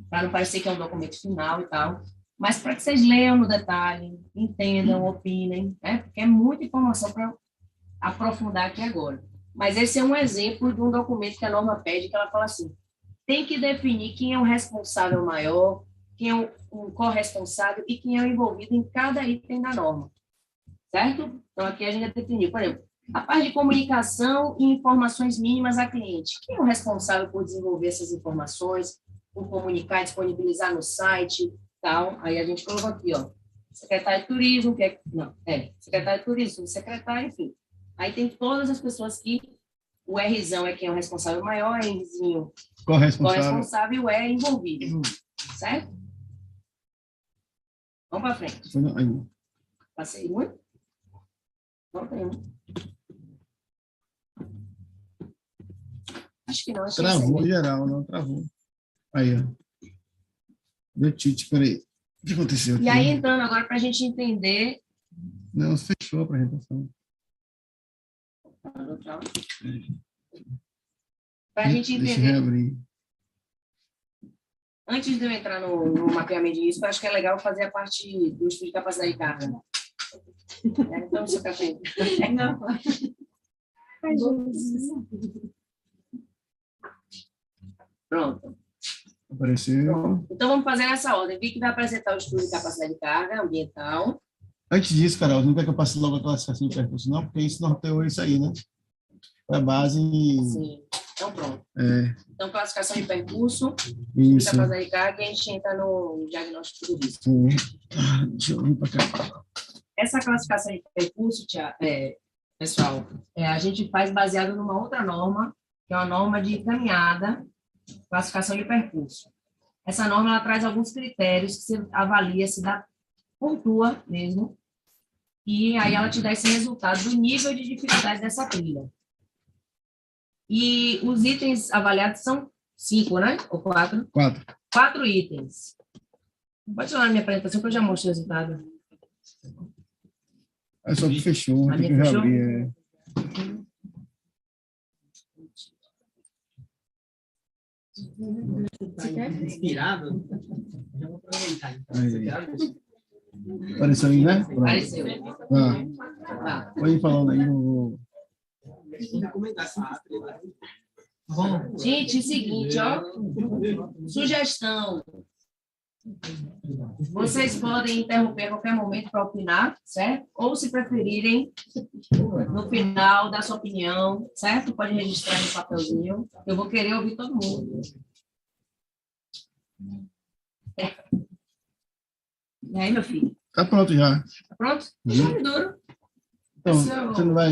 para não parecer que é um documento final e tal. Mas para que vocês leiam no detalhe, entendam, opinem, né? Porque é muita informação para aprofundar aqui agora. Mas esse é um exemplo de um documento que a norma pede, que ela fala assim, tem que definir quem é o responsável maior, quem é o corresponsável e quem é o envolvido em cada item da norma, certo? Então, aqui a gente já definiu, por exemplo, a parte de comunicação e informações mínimas a cliente. Quem é o responsável por desenvolver essas informações, por comunicar, disponibilizar no site, tal? Aí a gente colocou aqui, ó, secretário de turismo, secretário de turismo, secretário, enfim. Aí tem todas as pessoas que o Rzão é quem é o responsável maior, Rzinho corresponsável e o E envolvido, certo? Vamos para frente. Passei muito? Não tem. Acho que não. Acho Travou que geral, não travou. Aí, ó. Deu tilt, peraí. O que aconteceu aqui? E aí, entrando agora para a gente entender... Não, fechou a apresentação. Para a gente Deixa eu entender... reabrir. Antes de eu entrar no mapeamento de risco, eu acho que é legal fazer a parte do estudo de capacidade de carga. Então, seu café. Não. Pronto. Apareceu. Então, vamos fazer nessa ordem. Vi que vai apresentar o estudo de capacidade de carga ambiental. Antes disso, Carol, não quer que eu passe logo a classificação de percurso, não? Porque isso norteou isso aí, né? Foi a base... Sim. Então, pronto. É. Então, classificação de percurso, Isso. capacidade de carga, e a gente entra no diagnóstico do risco. Sim. Deixa eu vir para cá. Essa classificação de percurso, pessoal, a gente faz baseado numa outra norma, que é uma norma de caminhada, classificação de percurso. Essa norma ela traz alguns critérios que você avalia se dá, pontua mesmo, e aí ela te dá esse resultado do nível de dificuldade dessa trilha. E os itens avaliados são 5, né? Ou 4? 4. 4 itens. Pode olhar na minha apresentação que eu já mostro o resultado. É só que fechou, A tem que minha fechou? reabrir. Inspirado? Já vou aproveitar. Apareceu aí, né? Apareceu. Tá. Pode ir falando aí. Bom, gente, é o seguinte, ó. Sugestão. Vocês podem interromper a qualquer momento para opinar, certo? Ou, se preferirem, no final, dar sua opinião, certo? Pode registrar no papelzinho. Eu vou querer ouvir todo mundo. E aí, meu filho? Tá pronto já. Tá pronto? Chave duro. Então, você não vai...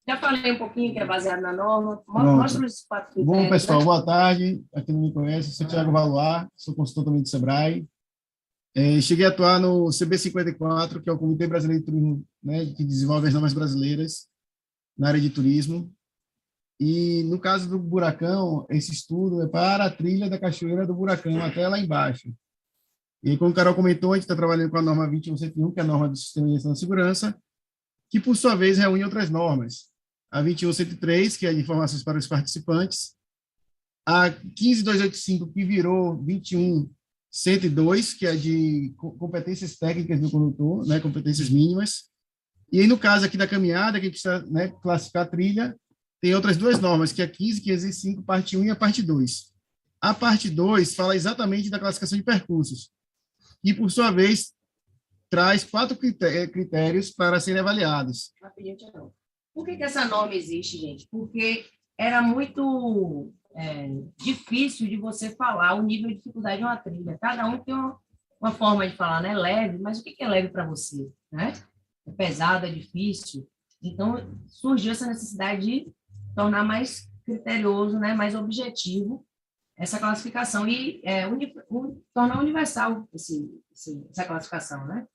Já falei um pouquinho que é baseado na norma. Mostra os 4 critérios. Bom, pessoal, né? boa tarde. Aqui não me conhece, sou Thiago Valoar, sou consultor também do Sebrae. Cheguei a atuar no CB54, que é o Comitê Brasileiro de Turismo, né, que desenvolve as normas brasileiras na área de turismo. E, no caso do Buracão, esse estudo é para a trilha da Cachoeira do Buracão, até lá embaixo. E, como o Carol comentou, a gente está trabalhando com a norma 21101, que é a norma do Sistema de Gestão da Segurança, que, por sua vez, reúne outras normas. A 21103, que é de informações para os participantes, a 15285, que virou 21102, que é de competências técnicas do condutor, né, competências mínimas. E aí, no caso aqui da caminhada, que precisa, né, classificar a trilha, tem outras 2 normas, que é a 15505, parte 1 e a parte 2. A parte 2 fala exatamente da classificação de percursos, e, por sua vez, traz 4 critérios para serem avaliados. Por que essa norma existe, gente? Porque era muito difícil de você falar o nível de dificuldade de uma trilha. Cada um tem uma forma de falar, né? Leve, mas o que é leve para você? Né? É pesado, é difícil. Então, surgiu essa necessidade de tornar mais criterioso, né? Mais objetivo essa classificação e tornar universal essa classificação, né?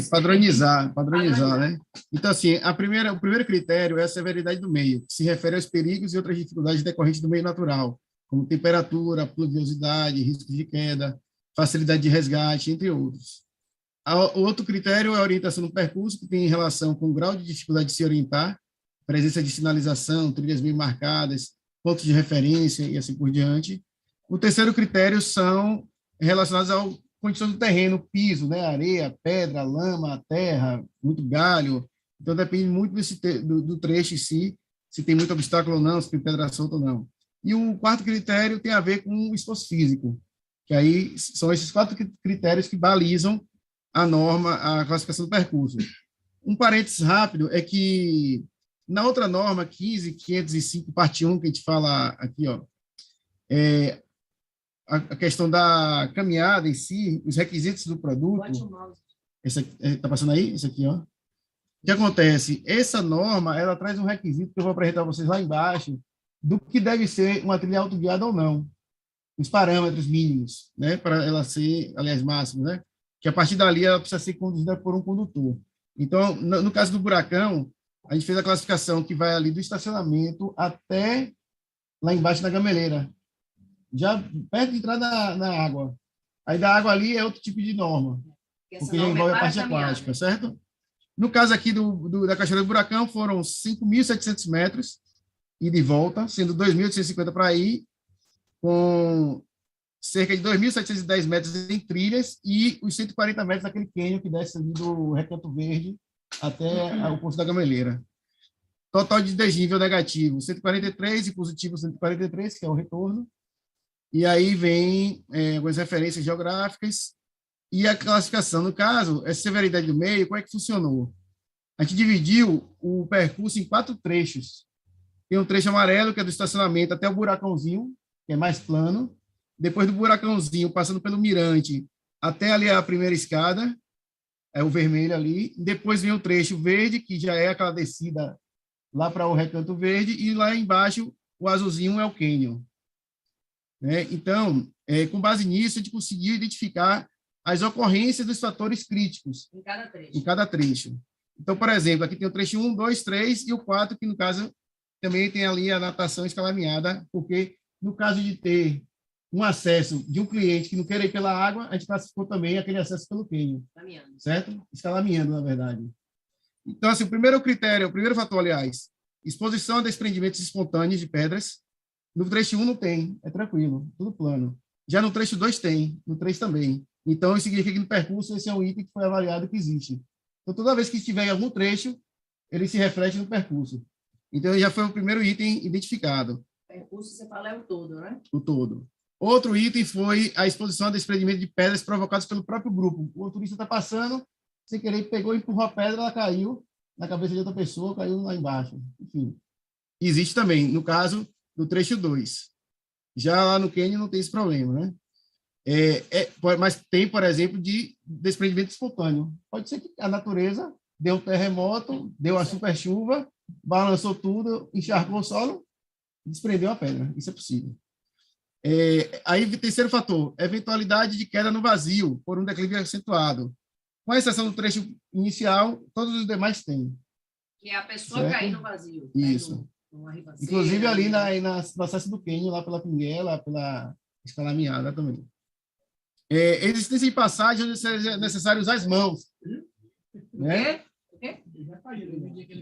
Padronizar, né? Então, assim, o primeiro critério é a severidade do meio, que se refere aos perigos e outras dificuldades decorrentes do meio natural, como temperatura, pluviosidade, risco de queda, facilidade de resgate, entre outros. O outro critério é a orientação do percurso, que tem relação com o grau de dificuldade de se orientar, presença de sinalização, trilhas bem marcadas, pontos de referência e assim por diante. O terceiro critério são relacionados ao condições do terreno, piso, né, areia, pedra, lama, terra, muito galho, Então, depende muito do trecho em si, se tem muito obstáculo ou não, se tem pedra solta ou não. E o quarto critério tem a ver com o esforço físico, que aí são esses 4 critérios que balizam a norma, a classificação do percurso. Um parênteses rápido é que na outra norma, 15.505, parte 1, que a gente fala aqui, ó, a questão da caminhada em si, os requisitos do produto. Está passando aí? Isso aqui, ó. O que acontece? Essa norma, ela traz um requisito que eu vou apresentar a vocês lá embaixo, do que deve ser uma trilha autoguiada ou não. Os parâmetros mínimos, né? Para ela ser, aliás, máximos, né? Que a partir dali ela precisa ser conduzida por um condutor. Então, no caso do buracão, a gente fez a classificação que vai ali do estacionamento até lá embaixo na gameleira, já perto de entrar na água. Aí da água ali é outro tipo de norma, porque já envolve a parte aquática, certo? No caso aqui da Cachoeira do Buracão, foram 5.700 metros e de volta, sendo 2.850 para ir, com cerca de 2.710 metros em trilhas e os 140 metros daquele cânion que desce ali do Recanto Verde até o Poço da Gameleira. Total de desnível negativo 143 e positivo 143, que é o retorno. E aí vem algumas referências geográficas e a classificação. No caso, essa severidade do meio, como é que funcionou? A gente dividiu o percurso em 4 trechos. Tem um trecho amarelo, que é do estacionamento até o buracãozinho, que é mais plano. Depois do buracãozinho, passando pelo mirante, até ali a primeira escada, é o vermelho ali. Depois vem o trecho verde, que já é aquela descida lá para o Recanto Verde, e lá embaixo, o azulzinho é o cânion. Então, com base nisso, a gente conseguiu identificar as ocorrências dos fatores críticos em cada trecho. Então, por exemplo, aqui tem o trecho 1, 2, 3 e o 4, que no caso também tem ali a natação escalaminhada, porque no caso de ter um acesso de um cliente que não queira ir pela água, a gente classificou também aquele acesso pelo cânion, certo? Escalaminhando, na verdade. Então, assim, o primeiro fator, aliás, exposição a desprendimentos espontâneos de pedras. No trecho 1 não tem, é tranquilo, tudo plano. Já no trecho 2 tem, no 3 também. Então, isso significa que no percurso esse é um item que foi avaliado que existe. Então, toda vez que estiver em algum trecho, ele se reflete no percurso. Então, já foi o primeiro item identificado. Percurso, você fala, é o todo, né? O todo. Outro item foi a exposição a desprendimento de pedras provocadas pelo próprio grupo. O motorista está passando, sem querer, pegou e empurrou a pedra, ela caiu na cabeça de outra pessoa, caiu lá embaixo. Enfim. Existe também, no caso do trecho 2. Já lá no cânion não tem esse problema, né? Mas tem, por exemplo, de desprendimento espontâneo. Pode ser que a natureza deu um terremoto, deu uma super chuva, balançou tudo, encharcou o solo, desprendeu a pedra. Isso é possível. Aí, terceiro fator, eventualidade de queda no vazio, por um declive acentuado. Com exceção do trecho inicial, todos os demais têm. Que é a pessoa certo? Cair no vazio. Isso. Inclusive ali no acesso do cânion, lá pela Pinguela, pela escalaminhada também. Existência de passagem onde é necessário usar as mãos. Né?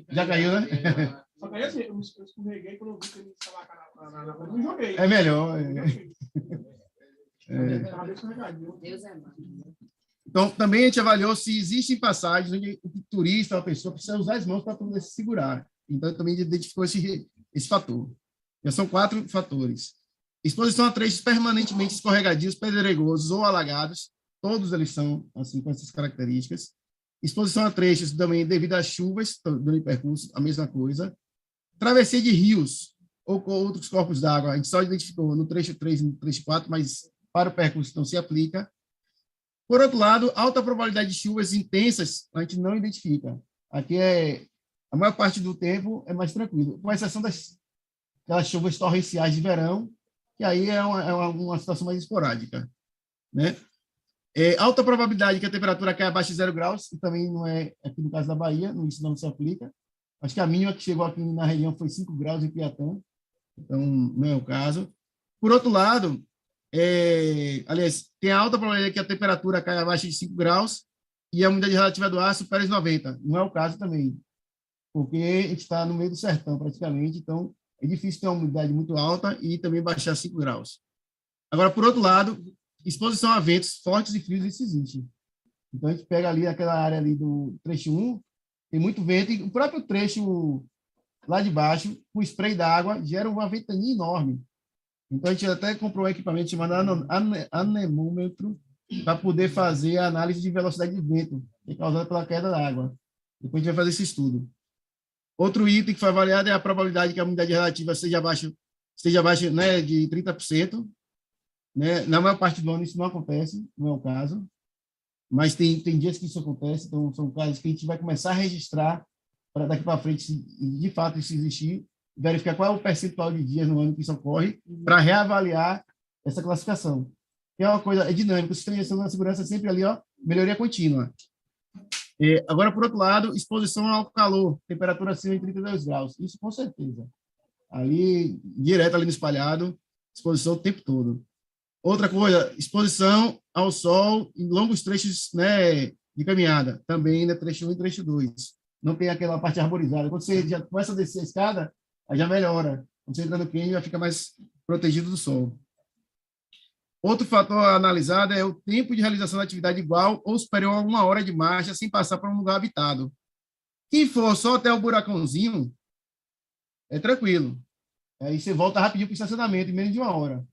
Já caiu, né? Só que aí assim, eu escorreguei quando eu vi que ele estava na frente, eu joguei. É melhor. Deus é mais. Então, também a gente avaliou se existem passagens onde o turista, a pessoa, precisa usar as mãos para poder se segurar. Então, também identificou esse fator. Já são 4 fatores. Exposição a trechos permanentemente escorregadios, pedregosos ou alagados. Todos eles são assim, com essas características. Exposição a trechos também devido às chuvas, durante o percurso, a mesma coisa. Travessia de rios ou com outros corpos d'água. A gente só identificou no trecho 3 e no trecho 4, mas para o percurso não se aplica. Por outro lado, alta probabilidade de chuvas intensas, a gente não identifica. Aqui a maior parte do tempo é mais tranquilo, com exceção daquelas chuvas torrenciais de verão, que aí é uma situação mais esporádica. Né? Alta probabilidade que a temperatura caia abaixo de 0 graus, e também não é aqui no caso da Bahia, isso não se aplica. Acho que a mínima que chegou aqui na região foi 5 graus em Piatã, então não é o caso. Por outro lado, aliás, tem a alta probabilidade que a temperatura caia abaixo de 5 graus e a umidade relativa do ar supera os 90. Não é o caso também, porque a gente está no meio do sertão praticamente, então é difícil ter uma umidade muito alta e também baixar 5 graus. Agora, por outro lado, exposição a ventos fortes e frios, isso existe. Então, a gente pega ali aquela área ali do trecho 1, tem muito vento, e o próprio trecho lá de baixo, o spray d'água gera uma ventania enorme. Então, a gente até comprou um equipamento chamado anemômetro para poder fazer a análise de velocidade de vento, que é causada pela queda da água. Depois a gente vai fazer esse estudo. Outro item que foi avaliado é a probabilidade que a umidade relativa esteja abaixo, né, de 30%. Né? Na maior parte do ano isso não acontece, não é o caso. Mas tem dias que isso acontece, então são casos que a gente vai começar a registrar para daqui para frente, se de fato isso existir, verificar qual é o percentual de dias no ano que isso ocorre, para reavaliar essa classificação. Que é uma coisa, é dinâmica, o sistema de gestão da segurança é sempre ali, ó, melhoria contínua. Agora, por outro lado, exposição ao calor, temperatura acima de 32 graus, isso com certeza. Ali, direto ali no espalhado, exposição o tempo todo. Outra coisa, exposição ao sol em longos trechos, né, de caminhada, também né, trecho 1 e trecho 2. Não tem aquela parte arborizada. Quando você já começa a descer a escada, aí já melhora. Quando você entra no cânion, já fica mais protegido do sol. Outro fator analisado é o tempo de realização da atividade igual ou superior a 1 hora de marcha sem passar por um lugar habitado. Quem for só até o buracãozinho, é tranquilo. Aí você volta rapidinho para o estacionamento, em menos de 1 hora.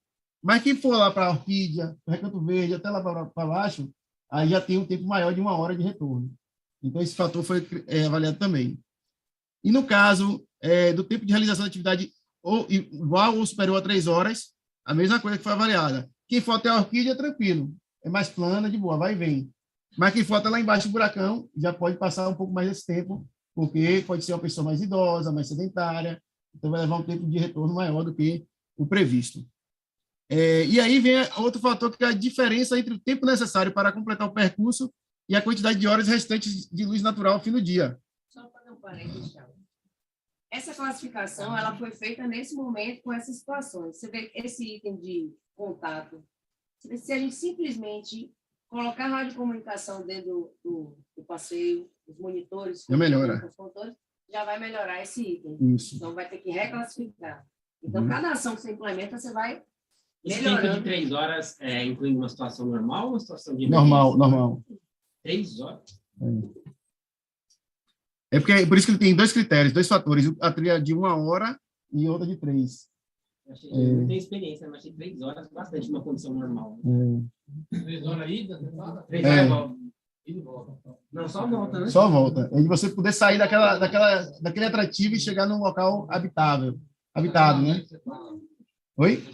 Mas quem for lá para a Orquídea, para o Recanto Verde, até lá para baixo, aí já tem um tempo maior de 1 hora de retorno. Então, esse fator foi avaliado também. E no caso do tempo de realização da atividade igual ou superior a 3 horas, a mesma coisa que foi avaliada. Quem for até a Orquídea é tranquilo, é mais plana, de boa, vai e vem. Mas quem for até lá embaixo do buracão, já pode passar um pouco mais desse tempo, porque pode ser uma pessoa mais idosa, mais sedentária, então vai levar um tempo de retorno maior do que o previsto. E aí vem outro fator, que é a diferença entre o tempo necessário para completar o percurso e a quantidade de horas restantes de luz natural ao fim do dia. Só fazer um parênteses, Thiago. Essa classificação ela foi feita nesse momento com essas situações. Você vê esse item de contato. Você vê, se a gente simplesmente colocar a radiocomunicação dentro do passeio, os monitores, já melhora. Já vai melhorar esse item. Isso. Então, vai ter que reclassificar. Então, cada ação que você implementa, você vai esse melhorando. tempo de 3 horas inclui uma situação normal ou uma situação de emergência? Normal. 3 horas? Por isso que ele tem 2 critérios, 2 fatores, a trilha de 1 hora e outra de 3. Eu não tenho experiência, mas achei 3 horas bastante uma condição normal. 3 horas ida? 3 horas e volta. Não, só volta, né? Só volta. É de você poder sair daquele atrativo e chegar num local habitado, né? Oi?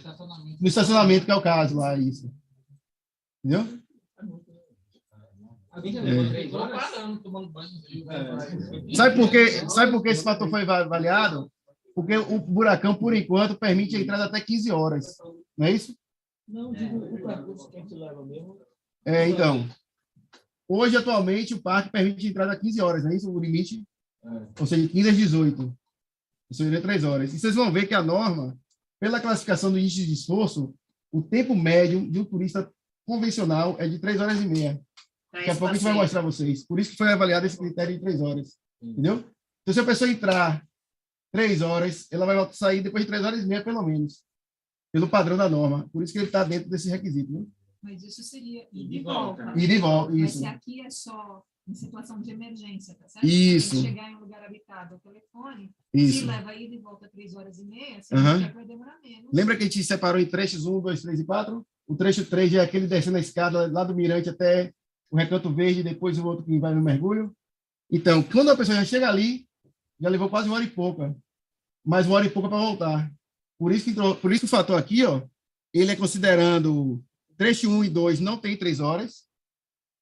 No estacionamento, que é o caso lá, isso. Entendeu? Sabe por que esse fator foi avaliado? Porque o buracão, por enquanto, permite a entrada até 15 horas. Não é isso? Não, digo o percurso que a gente leva mesmo. Então, hoje, atualmente, o parque permite a entrada a 15 horas, não é isso? O limite? Ou seja, 15 às 18. Ou seja, 3 horas. E vocês vão ver que a norma, pela classificação do índice de esforço, o tempo médio de um turista convencional é de 3 horas e meia. Daqui a pouco a gente vai mostrar a vocês. Por isso que foi avaliado esse critério de 3 horas. Entendeu? Então, se a pessoa entrar 3 horas, ela vai sair depois de 3 horas e meia, pelo menos. Pelo padrão da norma. Por isso que ele está dentro desse requisito. Né? Mas isso seria ir de volta. Ir de volta, isso. Mas se aqui é só em situação de emergência, tá certo? Isso. Tem que chegar em um lugar habitado ao telefone, isso. Se leva ida e volta 3 horas e meia, já vai demorar menos. Lembra que a gente separou em trechos 1, 2, 3 e 4? O trecho 3 é aquele descendo a escada lá do Mirante até o Recanto Verde, depois o outro que vai no mergulho. Então, quando a pessoa já chega ali, já levou quase 1 hora e pouca. Mais 1 hora e pouca para voltar. Por isso que o fator aqui, ó, ele é considerando trecho 1 e 2 não tem 3 horas,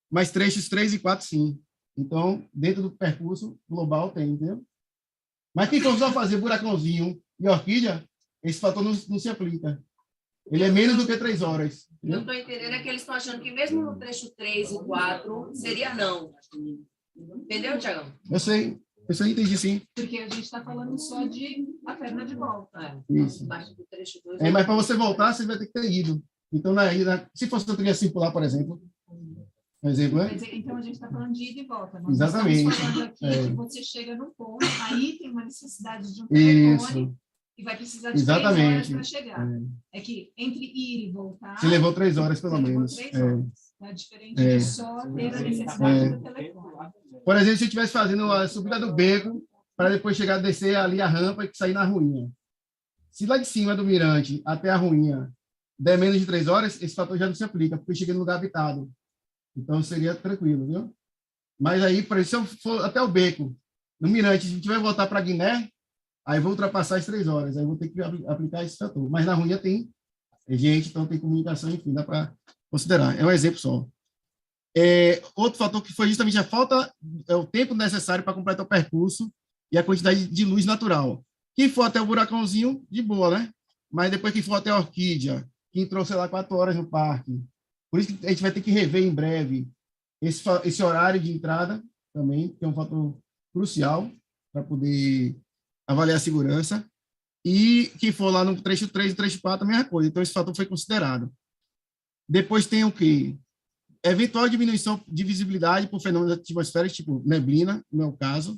mas trechos 3 e 4 sim. Então, dentro do percurso global tem, entendeu? Mas quem for só fazer buracãozinho e Orquídea, esse fator não se aplica. Ele é menos do que 3 horas. Eu estou entendendo que eles estão achando que mesmo no trecho 3 e 4 seria não. Entendeu, Thiago? Eu sei, entendi sim. Porque a gente está falando só de a perna de volta. Isso. Do trecho 2, mas para você voltar, você vai ter que ter ido. Então, se fosse uma trilha circular, por exemplo, né? Então, a gente está falando de ida e volta. Nós exatamente. Estamos falando aqui que você chega num ponto, aí tem uma necessidade de um telefone e vai precisar de 3 horas para chegar. É que entre ir e voltar... Você levou 3 horas, pelo menos. É diferente de só ter a necessidade do telefone. Por exemplo, se eu estivesse fazendo a subida do beco, para depois chegar a descer ali a rampa e sair na ruinha. Se lá de cima do mirante até a ruinha der menos de 3 horas, esse fator já não se aplica, porque eu cheguei no lugar habitado. Então, seria tranquilo, viu? Mas aí, por exemplo, se eu for até o beco, no mirante, se eu tiver que voltar para Guiné, aí vou ultrapassar as 3 horas, aí vou ter que aplicar esse fator. Mas na ruinha tem gente, então tem comunicação, enfim, dá para considerar. É um exemplo só. Outro fator que foi justamente a falta, é o tempo necessário para completar o percurso e a quantidade de luz natural. Quem for até o buracãozinho, de boa, né? Mas depois que for até a Orquídea, que entrou, sei lá, 4 horas no parque. Por isso que a gente vai ter que rever em breve esse horário de entrada também, que é um fator crucial para poder avaliar a segurança. E quem for lá no trecho 3 e trecho 4, a mesma coisa. Então, esse fator foi considerado. Depois tem o quê? Eventual diminuição de visibilidade por fenômenos atmosféricos, tipo neblina, no meu caso.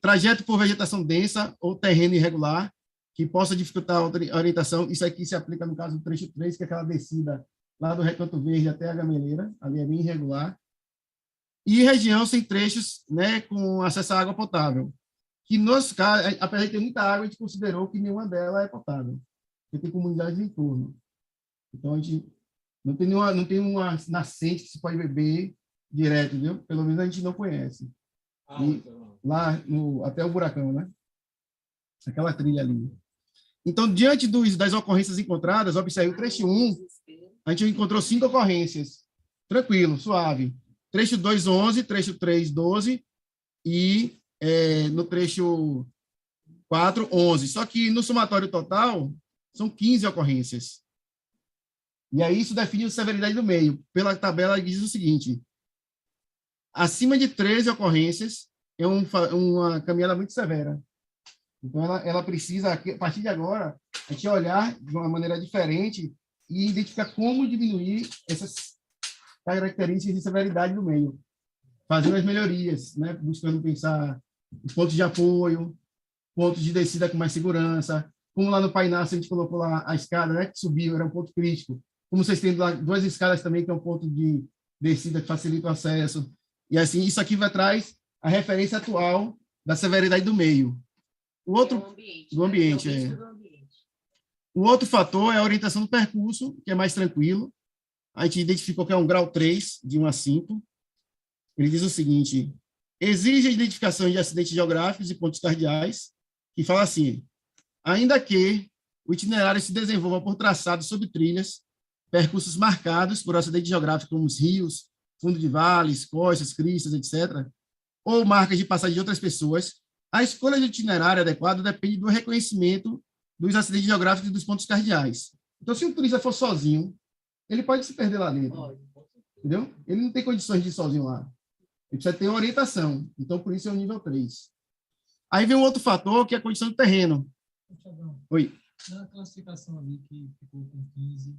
Trajeto por vegetação densa ou terreno irregular, que possa dificultar a orientação. Isso aqui se aplica no caso do trecho 3, que é aquela descida lá do Recanto Verde até a Gameleira, ali é bem irregular. E região sem trechos, né, com acesso à água potável. Que, nos casos, apesar de ter muita água, a gente considerou que nenhuma delas é potável, porque tem comunidades em torno. Então, a gente não tem uma nascente que se pode beber direto, viu? Pelo menos a gente não conhece. E, lá até o buracão, né? Aquela trilha ali. Então, diante das ocorrências encontradas, observe o trecho 1, a gente encontrou 5 ocorrências. Tranquilo, suave. Trecho 2, 11, trecho 3, 12 e no trecho 4, 11. Só que no somatório total, são 15 ocorrências. E aí isso define a severidade do meio. Pela tabela, diz o seguinte: acima de 13 ocorrências é uma caminhada muito severa. Então, ela precisa, a partir de agora, a gente olhar de uma maneira diferente e identificar como diminuir essas características de severidade do meio, fazendo as melhorias, né? Buscando pensar em pontos de apoio, pontos de descida com mais segurança, como lá no Painácio a gente colocou lá a escada, né, que subiu, era um ponto crítico. Como vocês têm lá 2 escadas também, que é um ponto de descida que facilita o acesso. E assim, isso aqui vai traz a referência atual da severidade do meio. O outro do ambiente, O outro fator é a orientação do percurso, que é mais tranquilo. A gente identificou que é um grau 3, de 1 a 5. Ele diz o seguinte: exige a identificação de acidentes geográficos e pontos cardeais, que fala assim: ainda que o itinerário se desenvolva por traçados sob trilhas, percursos marcados por acidentes geográficos como os rios, fundo de vales, costas, cristas, etc., ou marcas de passagem de outras pessoas, a escolha de itinerário adequado depende do reconhecimento dos acidentes geográficos e dos pontos cardeais. Então, se um turista for sozinho, ele pode se perder lá dentro. Entendeu? Ele não tem condições de ir sozinho lá. Ele precisa ter uma orientação. Então, por isso é o nível 3. Aí vem um outro fator, que é a condição do terreno. Oi. Na classificação ali, que ficou com 15,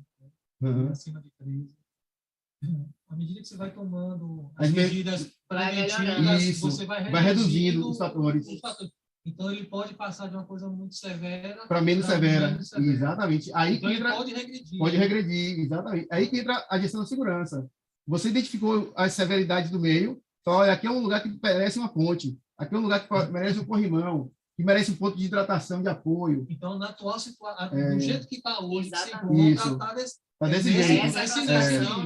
acima de 13, à medida que você vai tomando as medidas preventivas, você vai reduzindo os fatores. Então, ele pode passar de uma coisa muito severa para menos severa. Exatamente. Aí então, que entra, ele pode regredir. Pode regredir, exatamente. Aí que entra a gestão da segurança. Você identificou as severidades do meio, então, olha, aqui é um lugar que merece uma ponte, aqui é um lugar que merece um corrimão, que merece um ponto de hidratação, de apoio. Então, na atual situação, do jeito que está hoje, está desse jeito.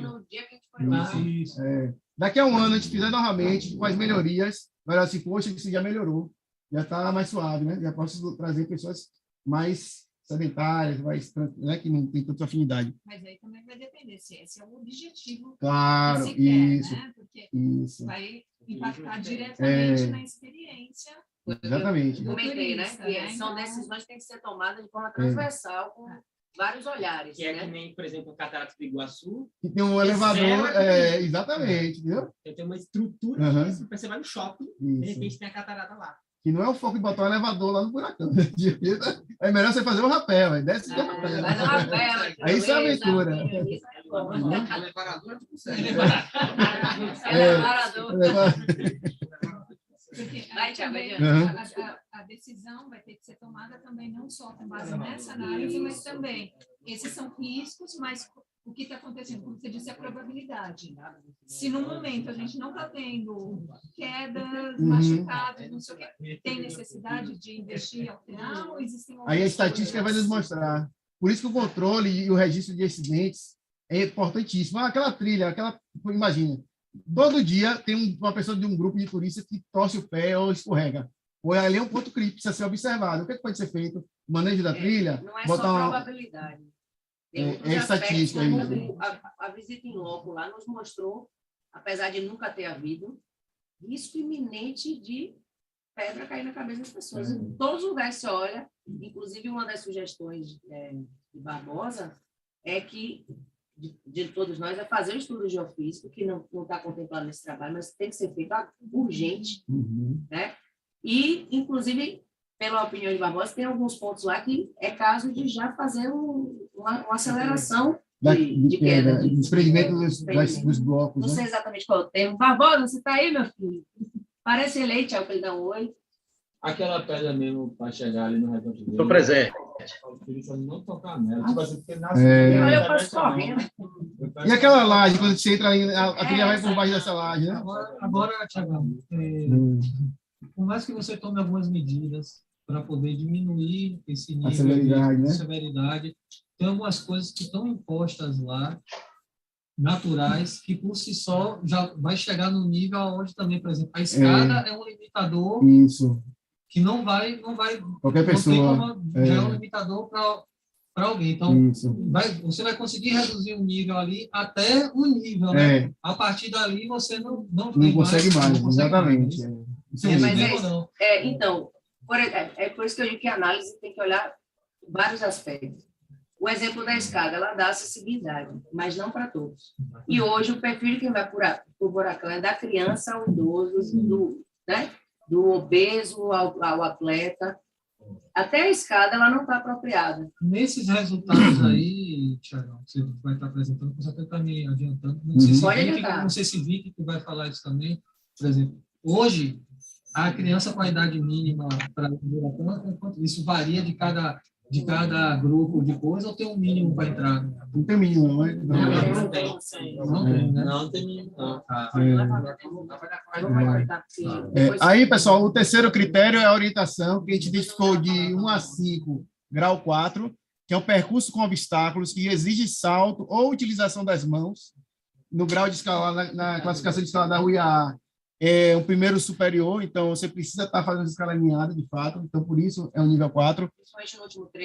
No dia que a gente foi lá. Daqui a um ano, a gente fizer novamente, com as melhorias, vai assim, poxa, isso já melhorou, já está mais suave, né? Já posso trazer pessoas mais sedentárias, mais, né, que não tem tanta afinidade. Mas aí também vai depender se esse é o objetivo claro, que se isso, quer, né? Porque isso. vai impactar diretamente na experiência. Exatamente. Comentei, né? Que são decisões que têm que ser tomadas de forma transversal, com vários olhares. Que é que nem, por exemplo, o Cataratas do Iguaçu. Que tem um elevador, exatamente, entendeu? Tem uma estrutura, você vai no shopping, de repente tem a catarata lá. Que não é o foco de botar um elevador lá no buracão. É melhor você fazer um rapel, desce de rapel. Faz um rapel. Aí isso é aventura. Porque também, a decisão vai ter que ser tomada também não só com base nessa análise, mas também esses são riscos, mas o que está acontecendo, como você disse, a probabilidade. Se no momento a gente não está tendo quedas, machucados, não sei o quê, tem necessidade de investir e alterar, ou existem outras Aí a estatística vai nos mostrar. Por isso que o controle e o registro de acidentes é importantíssimo. Aquela trilha, imagina, todo dia tem uma pessoa de um grupo de turistas que torce o pé ou escorrega. Ou ali é um ponto crítico, precisa ser observado. O que pode ser feito? Manejo da trilha? Não é só probabilidade. É estatística aí. A visita em loco lá nos mostrou, apesar de nunca ter havido, risco iminente de pedra cair na cabeça das pessoas. Em todos os lugares você olha, inclusive uma das sugestões de Barbosa é que, de todos nós, é fazer o estudo geofísico, que não está contemplado nesse trabalho, mas tem que ser feito urgente, né? E, inclusive, pela opinião de Barbosa, tem alguns pontos lá que é caso de já fazer uma aceleração de queda. Desprendimento dos blocos. Não sei exatamente qual é o termo. Barbosa, você está aí, meu filho? Parece eleite, é o que ele dá um oi. Aquela pedra mesmo para chegar ali no recanto dele. Estou presente. Não tocar nela. Tipo assim, porque Olha, eu passo correndo. E aquela laje, quando você entra ali, a trilha vai por baixo dessa laje, né? Agora, Thiagão, por mais que você tome algumas medidas para poder diminuir esse nível de severidade, tem algumas coisas que estão impostas lá, naturais, que por si só já vai chegar no nível onde também, por exemplo, a escada é um limitador que não vai qualquer pessoa já é um limitador para alguém. Então, você vai conseguir reduzir o nível ali até o nível, né? A partir dali você não consegue mais, exatamente. Então, é por isso que eu digo que a análise tem que olhar vários aspectos. O exemplo da escada, ela dá acessibilidade, mas não para todos. E hoje o perfil de quem vai por buracão é da criança ao idoso, do obeso ao atleta. Até a escada ela não está apropriada. Nesses resultados aí, Thiago, que você vai estar apresentando, você até está me adiantando. Não sei se Vicky que vai falar isso também. Por exemplo, hoje, a criança com a idade mínima para isso varia de cada grupo de coisa, ou tem um mínimo para entrar? Não tem mínimo, né? Não tem mínimo. Aí, pessoal, o terceiro critério é a orientação, que a gente identificou de 1 a 5, grau 4, que é um percurso com obstáculos que exige salto ou utilização das mãos, no grau de escala, na classificação de escala da UIA, é o primeiro superior, então você precisa estar fazendo escala alinhada, de fato, então por isso é o nível 4.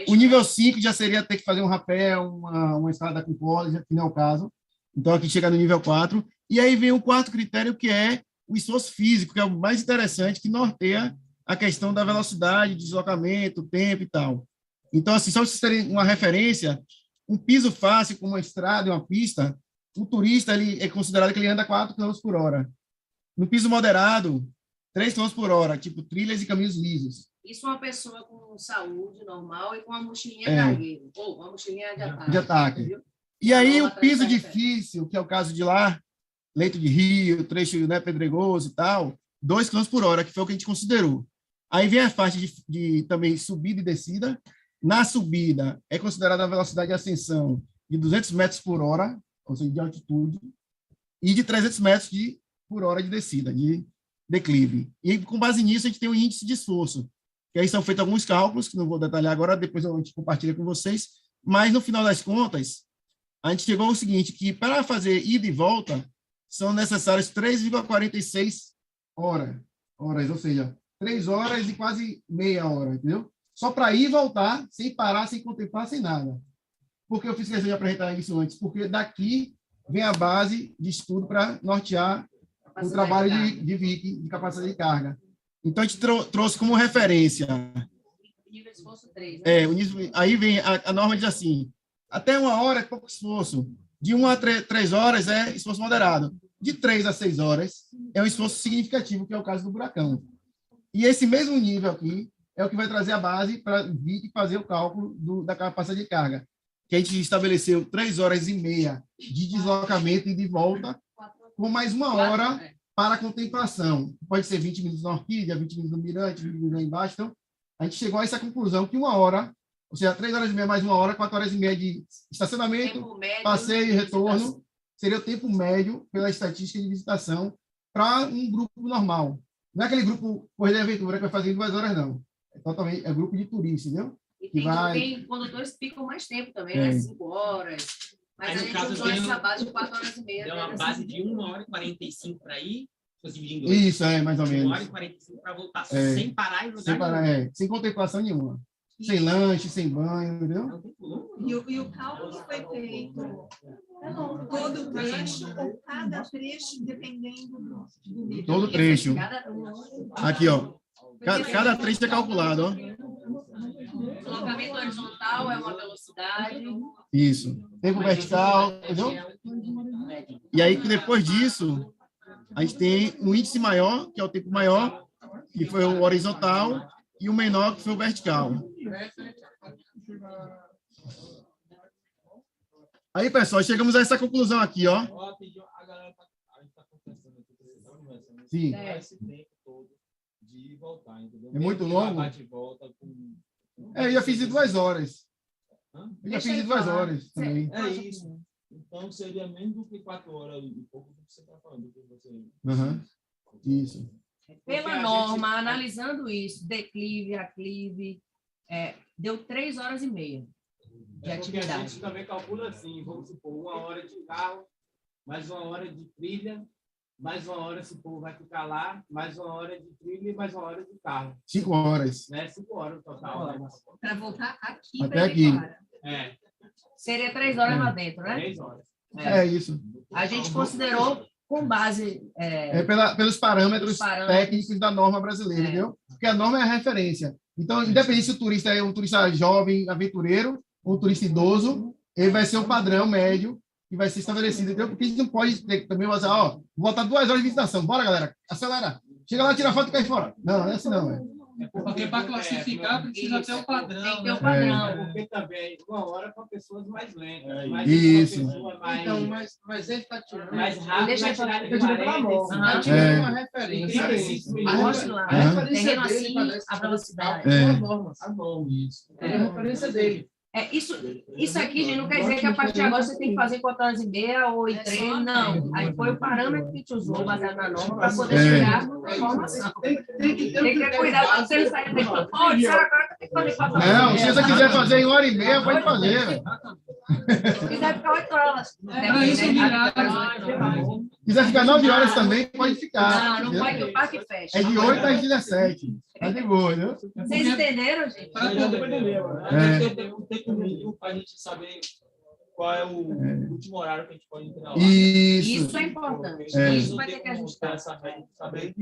O nível 5 já seria ter que fazer um rapel, uma escala com pole, que não é o caso. Então aqui chega no nível 4. E aí vem o quarto critério, que é o esforço físico, que é o mais interessante, que norteia a questão da velocidade, deslocamento, tempo e tal. Então, assim, só para vocês terem uma referência, um piso fácil, como uma estrada e uma pista, o turista ele é considerado que ele anda 4 km por hora. No piso moderado, 3 km por hora, tipo trilhas e caminhos lisos. Isso é uma pessoa com saúde normal e com uma mochilinha cargueira, ou uma mochilinha de ataque. E aí o piso difícil, que é o caso de lá, leito de rio, trecho pedregoso e tal, 2 km por hora, que foi o que a gente considerou. Aí vem a faixa de também subida e descida. Na subida, é considerada a velocidade de ascensão de 200 metros por hora, ou seja, de altitude, e de 300 metros por hora de descida, de declive. E, com base nisso, a gente tem o índice de esforço, que aí são feitos alguns cálculos, que não vou detalhar agora, depois a gente compartilha com vocês, mas, no final das contas, a gente chegou ao seguinte, que para fazer ida e volta, são necessárias 3,46 horas, ou seja, 3 horas e quase meia hora, entendeu? Só para ir e voltar, sem parar, sem contemplar, sem nada. Por que eu fiz questão de apresentar isso antes? Porque daqui vem a base de estudo para nortear o trabalho de Vicky, de capacidade de carga. Então, a gente trouxe como referência. O nível de esforço 3, né? Aí vem a norma diz assim, até 1 hora é pouco esforço. De 1 a 3 horas é esforço moderado. De 3 a 6 horas é um esforço significativo, que é o caso do buracão. E esse mesmo nível aqui é o que vai trazer a base para Vicky fazer o cálculo da capacidade de carga. Que a gente estabeleceu 3 horas e meia de deslocamento e de volta, com mais 1 hora para contemplação. Pode ser 20 minutos na Orquídea, 20 minutos no Mirante, 20 minutos lá embaixo. Então, a gente chegou a essa conclusão que 1 hora ou seja, 3 horas e meia mais 1 hora, 4 horas e meia de estacionamento, Tempo médio, passeio e retorno, visitação. seria o tempo médio pela estatística de visitação para um grupo normal. Não é aquele grupo Corrida de Aventura que vai fazer em 2 horas, não. É grupo de turistas, entendeu? E Que tem condutores que ficam mais tempo também, É. né? 5 horas. Mas Aí, a no gente caso, usou tem essa base de 4 horas e meia. É né, uma dessa base de 1 hora e 45 para ir, se fosse dividir em 2. Isso, mais ou 1 menos. hora e 45 para voltar, É. sem parar em lugar Sem parar, nenhum. sem contemplação nenhuma. Sem lanche, sem banho, entendeu? É um tempo longo. E o cálculo foi feito todo o trecho ou cada trecho, dependendo do nível? Todo trecho. Aqui, ó. Cada trecho é calculado, ó. Deslocamento horizontal é uma velocidade. Isso. Tempo vertical, entendeu? E aí, depois disso, a gente tem um índice maior, que é o tempo maior, que foi o horizontal, e o menor, que foi o vertical. Aí, pessoal, chegamos a essa conclusão aqui, ó. Sim. É muito longo? Eu já fiz em 2 horas. Eu já fiz em 2 horas também. É isso. Então, seria menos do que 4 horas e pouco do que você está falando. Uhum. Isso. Pela norma, analisando isso, declive, aclive, deu 3 horas e meia de Porque a atividade. gente também calcula assim, vamos supor, 1 hora de carro, mais 1 hora de trilha, mais 1 hora se o povo vai ficar lá, mais 1 hora de trilha e mais 1 hora de carro. 5 horas. Né? 5 horas no total. Né? Para voltar aqui Até para aqui. Ibicoara. Seria 3 horas lá dentro, né? 3 horas. É isso. A gente considerou com base... Pelos parâmetros parâmetros. técnicos da norma brasileira, entendeu? Porque a norma é a referência. Então, independente se o turista é um turista jovem, aventureiro, ou um turista idoso, ele vai ser um padrão médio que vai ser estabelecido, entendeu? Porque a gente não pode ter, também dizer, ó, vou botar 2 horas de visitação, bora, galera, acelera. Chega lá, tira foto e cai fora. Não, não é assim não, velho. Porque para classificar precisa ter o padrão. Tem que ter o né? padrão. Porque também 1 hora para pessoas mais lentas. Mais Isso. uma pessoa mais, Então, mas ele está tirando. mais rápido, Deixa vai eu tirar de Eu tirei pela mão. 45. Está tirando uma referência. 35 A minutos. Mostra lá. a referência Terreno dele assim, para dar esse a velocidade. é a norma. A norma, isso. É a referência dele. Isso aqui, gente, não quer dizer que a partir de agora você tem que fazer 4 horas e meia ou em 3, não. Aí foi o parâmetro que a gente usou, baseado na norma, para poder chegar na informação. Tem que ter Tem que ter cuidado para você não sair daqui. Pô, disseram agora que eu tenho que fazer 4 horas. Não, se você quiser fazer em 1 hora e meia, pode fazer, velho. Se quiser ficar 8 horas. isso é milagre. Se quiser ficar 9 horas também, pode ficar. Não, não pode que o parque fecha. É de 8 às 17. Tá de boa, viu? Vocês entenderam, gente? Tem um tempo mínimo para a gente saber qual é o último horário que a gente pode entrar lá. Isso é importante. É. Isso vai ter que ajustar. Essa regra, saber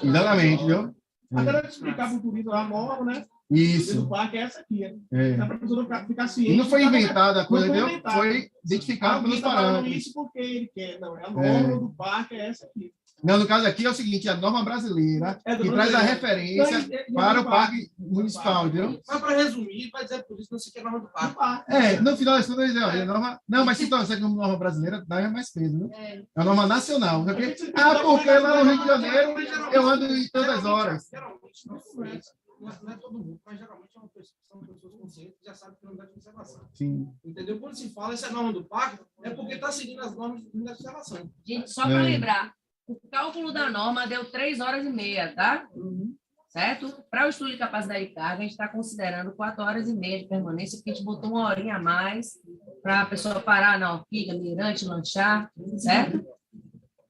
Exatamente, viu? Até para explicar para o turista a norma, né? Isso. Do parque é essa aqui. É. Dá para a pessoa ficar ciente. E não foi inventada a coisa, Não foi entendeu? inventado. Foi identificado pelos Alguém está falando parâmetros. isso porque ele quer. Não, é a norma do parque, é essa aqui. Não, no caso aqui é o seguinte, a norma brasileira É do que traz a brasileiro. referência para o parque municipal, entendeu? Mas para resumir, para dizer por isso, não sei o que é a norma do parque. No final das contas, a norma... Não, mas se torcer como norma brasileira, dá mais peso, né? É a norma nacional. Porque lá no Rio de Janeiro eu ando em todas as horas. Geralmente, não é todo mundo, mas geralmente são pessoas conscientes que já sabem que não dá de observação. Sim. Entendeu? Quando se fala essa norma do parque, é porque está seguindo as normas de observação. Gente, só para lembrar, o cálculo da norma deu 3 horas e meia, tá? Certo? Para o estudo de capacidade de carga, a gente está considerando 4 horas e meia de permanência, porque a gente botou 1 horinha a mais para a pessoa parar na Orquiga, Mirante, lanchar, certo?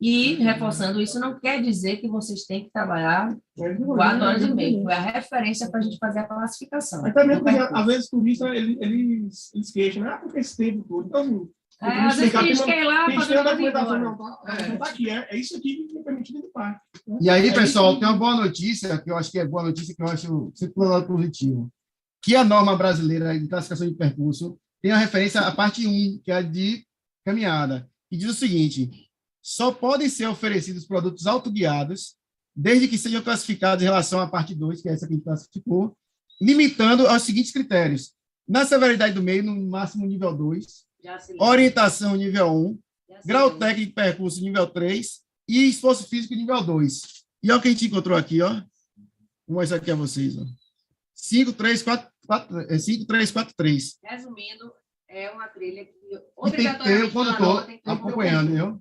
E, reforçando isso, não quer dizer que vocês têm que trabalhar 4 horas e meia. Foi a referência para a gente fazer a classificação. Mas também, porque, às vezes, o turista, eles queixam, né? Porque esse tempo todo. Então, Às vezes a gente quer ir lá tem fazer a uma documentação, vida. não tá aqui. É isso aqui que é permitido do parque. E aí, pessoal, tem uma boa notícia, que eu acho que é boa notícia, que eu acho sempre um lado positivo, que a norma brasileira de classificação de percurso tem a referência à parte 1, que é a de caminhada, que diz o seguinte: só podem ser oferecidos produtos autoguiados, desde que sejam classificados em relação à parte 2, que é essa que a gente classificou, limitando aos seguintes critérios: na severidade do meio, no máximo nível 2, orientação nível 1, grau técnico de percurso nível 3 e esforço físico nível 2. E olha o que a gente encontrou aqui, ó. Vou mostrar aqui a vocês, ó. 5, 3, 4, 5343. Resumindo, é uma trilha que E tem que ter o obrigatoriamente ela condutor tem que ter um acompanhando, entendeu?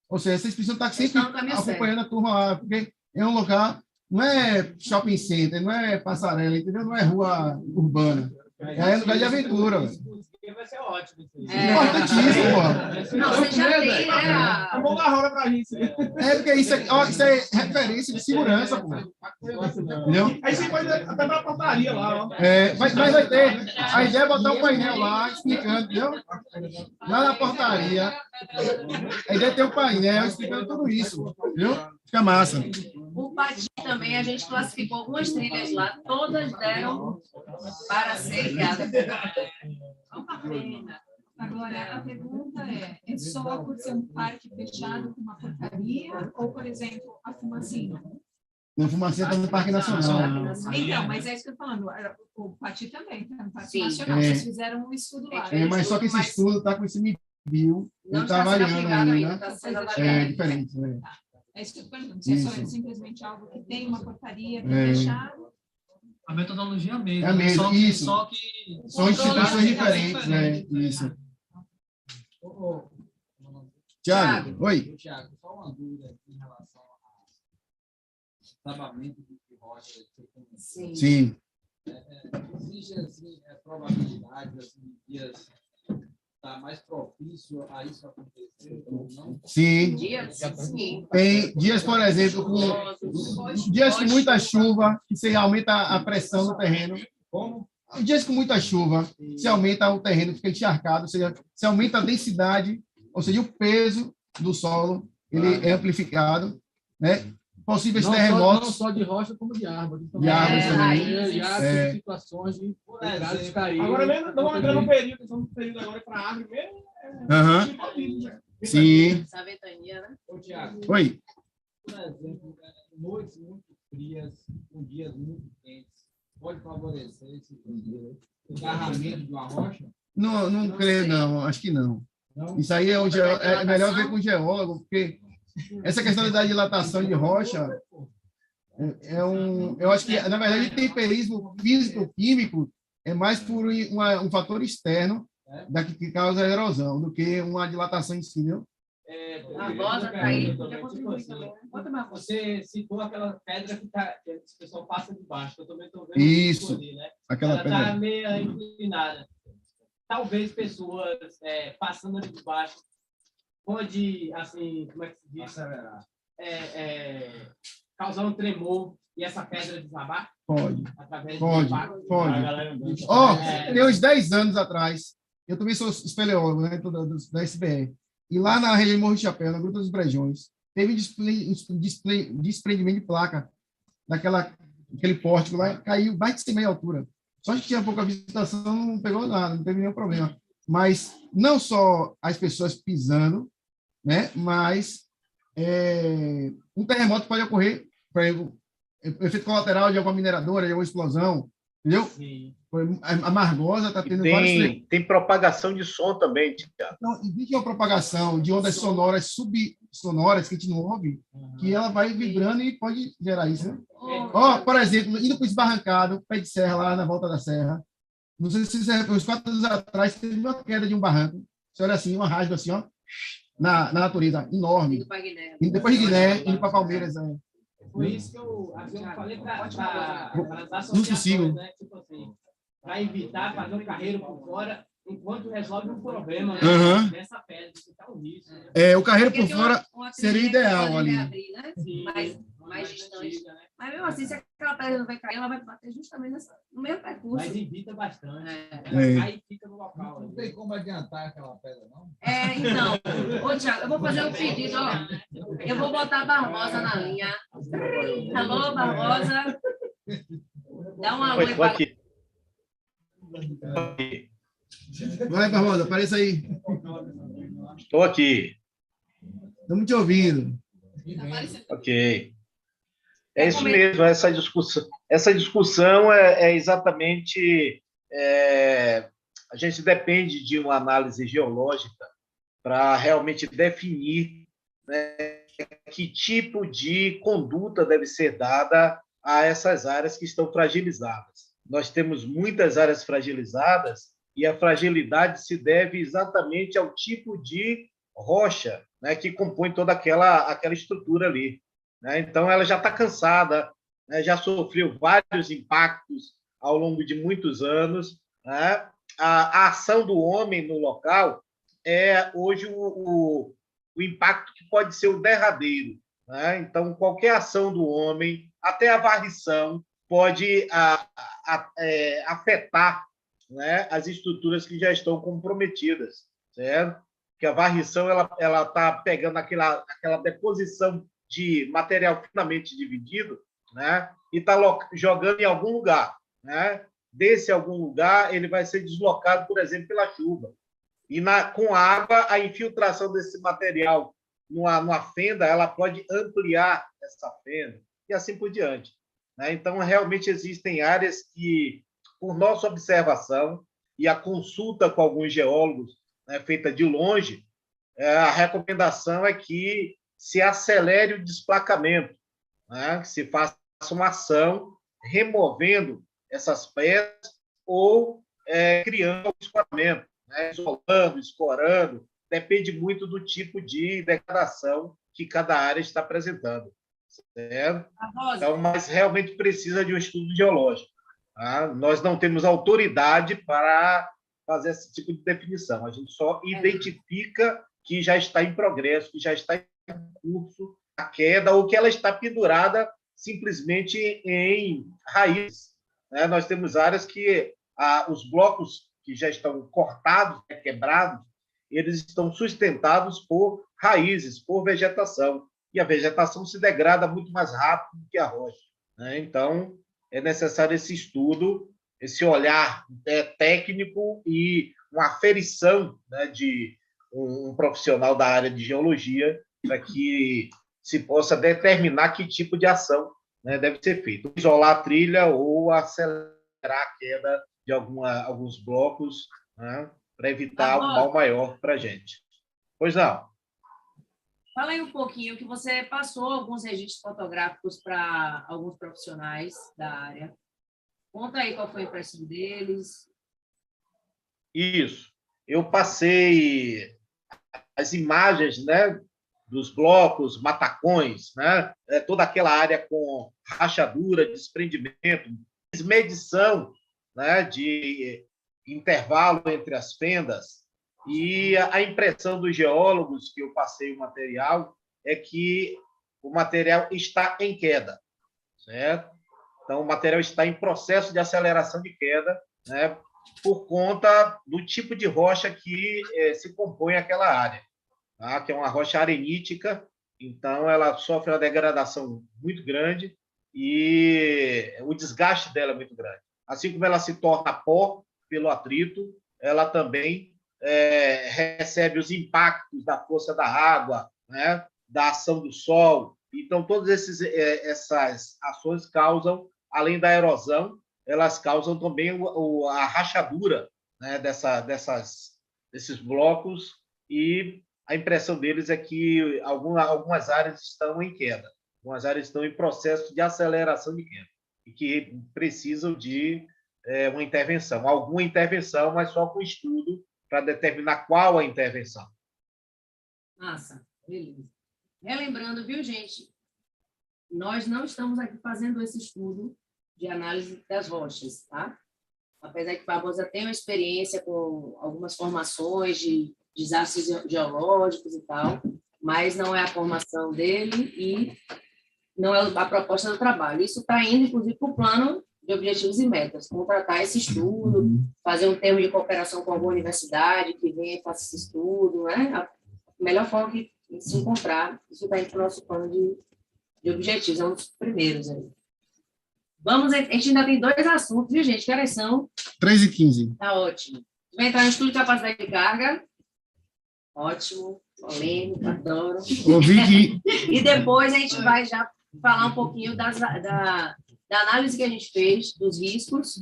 Ou seja, vocês precisam estar sempre Estão no caminho acompanhando a turma lá, porque é um lugar, não é shopping center, não é passarela, entendeu? Não é rua urbana. É lugar de aventura, velho. Vai ser ótimo. Importantíssimo, pô. Não, você já tem, né? É bom da hora pra gente. É, porque isso é referência de segurança, pô. Entendeu? Aí você pode até pra portaria lá, ó. Mas vai ter. A ideia é botar um painel lá explicando, entendeu? Lá na portaria. A ideia é ter um painel explicando tudo isso, viu? Fica massa. O Pati também, a gente classificou algumas trilhas lá, todas deram para ser guiadas. Uma pena. Agora, a pergunta é só por ser um parque fechado com uma portaria ou, por exemplo, a Fumacinha? Não, Fumacinha está no Parque Nacional. Então, mas é isso que eu estou falando. O Pati também está no Parque Sim. Nacional. Vocês fizeram um estudo lá. Mas só que esse estudo está com esse nível, ele está avaliando ainda. É diferente, né? É isso que eu estou perguntando. Se é só simplesmente algo que tem uma portaria fechada. A metodologia é a mesma. É a mesma, só que, isso. Só que São instituições diferentes, né? Isso. Tiago, oi. Tiago, só uma dúvida em relação ao travamento de rocha. Sim. Existe assim, probabilidade assim, de dias estar mais propício a isso acontecer ou não? Sim. Sim. Tem dias, por exemplo, com dias com muita chuva, que você aumenta a pressão no terreno. Como? Dias com muita chuva, se aumenta o terreno, fica encharcado, ou seja, se aumenta a densidade, ou seja, o peso do solo, ele é amplificado, né? Possíveis terremotos. Não só de rocha, como de árvore. De árvores também. De árvores, situações de galhos cair. Agora mesmo, estamos entrando no período, estamos no período agora para a árvore mesmo. Sim. Essa ventania, né? Ô, Tiago. Oi. Por exemplo, noites muito frias, com dias muito quentes, pode favorecer esse engarramento de uma rocha? Não creio, não. Acho que não. Isso aí é melhor ver com o geólogo, porque essa questão da dilatação de rocha eu acho que, na verdade, o temperismo físico-químico é mais por um fator externo que causa a erosão do que uma dilatação em si, viu? A rosa cair. Você citou aquela pedra que o pessoal passa de baixo, que eu também estou vendo isso ali, né? Aquela ela pedra. está meio inclinada. Talvez pessoas passando ali de baixo pode, assim, como é que se diz? Causar um tremor e essa pedra desabar? Pode. Através Pode. Tem uns 10 anos atrás, eu também sou espeleólogo, né, da SBR, e lá na região de Morro de Chapéu, na Gruta dos Brejões, teve um desprendimento de placa daquele pórtico lá, caiu mais de 100 metros de altura. Só que tinha pouca visitação, não pegou nada, não teve nenhum problema. Mas não só as pessoas pisando, né, mas um terremoto pode ocorrer, por exemplo, efeito colateral de alguma mineradora, de alguma explosão, entendeu? Sim. A Margosa está tendo vários... Tem propagação de som também, Tiago. Então, existe uma propagação de ondas sonoras, subsonoras, que a gente não ouve, que ela vai vibrando e pode gerar isso, né? Por exemplo, indo para o esbarrancado, pé de serra, lá na volta da serra, não sei se você, uns 4 anos atrás, teve uma queda de um barranco. Você olha assim, uma rasga assim, ó, na natureza, enorme. E depois de Guiné, indo para Palmeiras. Foi isso que eu falei para as Não consigo. né? Tipo assim, para evitar fazer um carreiro por fora, enquanto resolve um problema dessa pedra, que está um risco. Né? O carreiro por fora seria ideal ali. Abrir, né? Mais distante. Mas mesmo assim, se aquela pedra não vai cair, ela vai bater justamente no mesmo percurso. Mas evita bastante. Aí fica no local. Não tem como adiantar aquela pedra, não? Então. Ô, Tiago, eu vou fazer um pedido, ó. Eu vou botar a Barbosa na linha. Alô, Barbosa. Dá uma oi para... Vai, Barbosa, apareça aí. Estou aqui. Estamos te ouvindo. Ok. É isso mesmo, essa discussão é exatamente... a gente depende de uma análise geológica para realmente definir, né, que tipo de conduta deve ser dada a essas áreas que estão fragilizadas. nós temos muitas áreas fragilizadas e a fragilidade se deve exatamente ao tipo de rocha, né, que compõe toda aquela estrutura ali, né? Então, ela já está cansada, né, já sofreu vários impactos ao longo de muitos anos, né? A ação do homem no local é hoje o impacto que pode ser o derradeiro, né? Então, qualquer ação do homem, até a varrição, pode afetar, né, as estruturas que já estão comprometidas, certo? Porque a varrição ela está pegando aquela deposição de material finamente dividido, né, e está jogando em algum lugar, né? Desse algum lugar, ele vai ser deslocado, por exemplo, pela chuva. E com a água, a infiltração desse material numa fenda, ela pode ampliar essa fenda e assim por diante, né? Então, realmente existem áreas que, por nossa observação e a consulta com alguns geólogos, né, feita de longe, a recomendação é que se acelere o desplacamento, né? Que se faça uma ação removendo essas pedras ou criando um escoramento, né? Isolando, escorando, depende muito do tipo de degradação que cada área está apresentando, certo? Então, mas realmente precisa de um estudo geológico, tá? Nós não temos autoridade para fazer esse tipo de definição, a gente só identifica que já está em progresso, que já está em curso a queda, ou que ela está pendurada simplesmente em raízes, né? Nós temos áreas que os blocos que já estão cortados, quebrados, eles estão sustentados por raízes, por vegetação, e a vegetação se degrada muito mais rápido do que a rocha, né? Então, é necessário esse estudo, esse olhar técnico e uma aferição, né, de um profissional da área de geologia para que se possa determinar que tipo de ação, né, deve ser feito. Isolar a trilha ou acelerar a queda de alguns blocos, né, para evitar um mal maior para a gente. Pois não. Fala aí um pouquinho que você passou alguns registros fotográficos para alguns profissionais da área. Conta aí qual foi a impressão deles. Isso. Eu passei as imagens, né, dos blocos, matacões, né, toda aquela área com rachadura, desprendimento, medição, né, de intervalo entre as fendas. E a impressão dos geólogos que eu passei o material é que o material está em queda, certo? Então, o material está em processo de aceleração de queda, né, por conta do tipo de rocha que se compõe aquela área, tá? Que é uma rocha arenítica, então ela sofre uma degradação muito grande e o desgaste dela é muito grande. Assim como ela se torna pó pelo atrito, ela também recebe os impactos da força da água, né, da ação do sol. Então, todas essas ações causam, além da erosão, elas causam também a rachadura, né, desses blocos, e a impressão deles é que algumas áreas estão em queda, algumas áreas estão em processo de aceleração de queda, e que precisam de uma intervenção, alguma intervenção, mas só com estudo para determinar qual a intervenção. Massa, beleza. Relembrando, viu, gente? Nós não estamos aqui fazendo esse estudo de análise das rochas, tá? Apesar que Barbosa tem uma experiência com algumas formações de desastres geológicos e tal, mas não é a formação dele e não é a proposta do trabalho. Isso está indo, inclusive, para o plano de objetivos e metas, contratar esse estudo, fazer um termo de cooperação com alguma universidade que venha e faça esse estudo, né? A melhor forma de se encontrar, isso está indo para o nosso plano de objetivos, é um dos primeiros aí. Vamos, a gente ainda tem 2 assuntos, viu, gente? Que horas são? 3h15. Tá ótimo. Vai entrar no estudo de capacidade de carga. Ótimo, polêmico, adoro. Ouvi que... E depois a gente vai já falar um pouquinho da análise que a gente fez dos riscos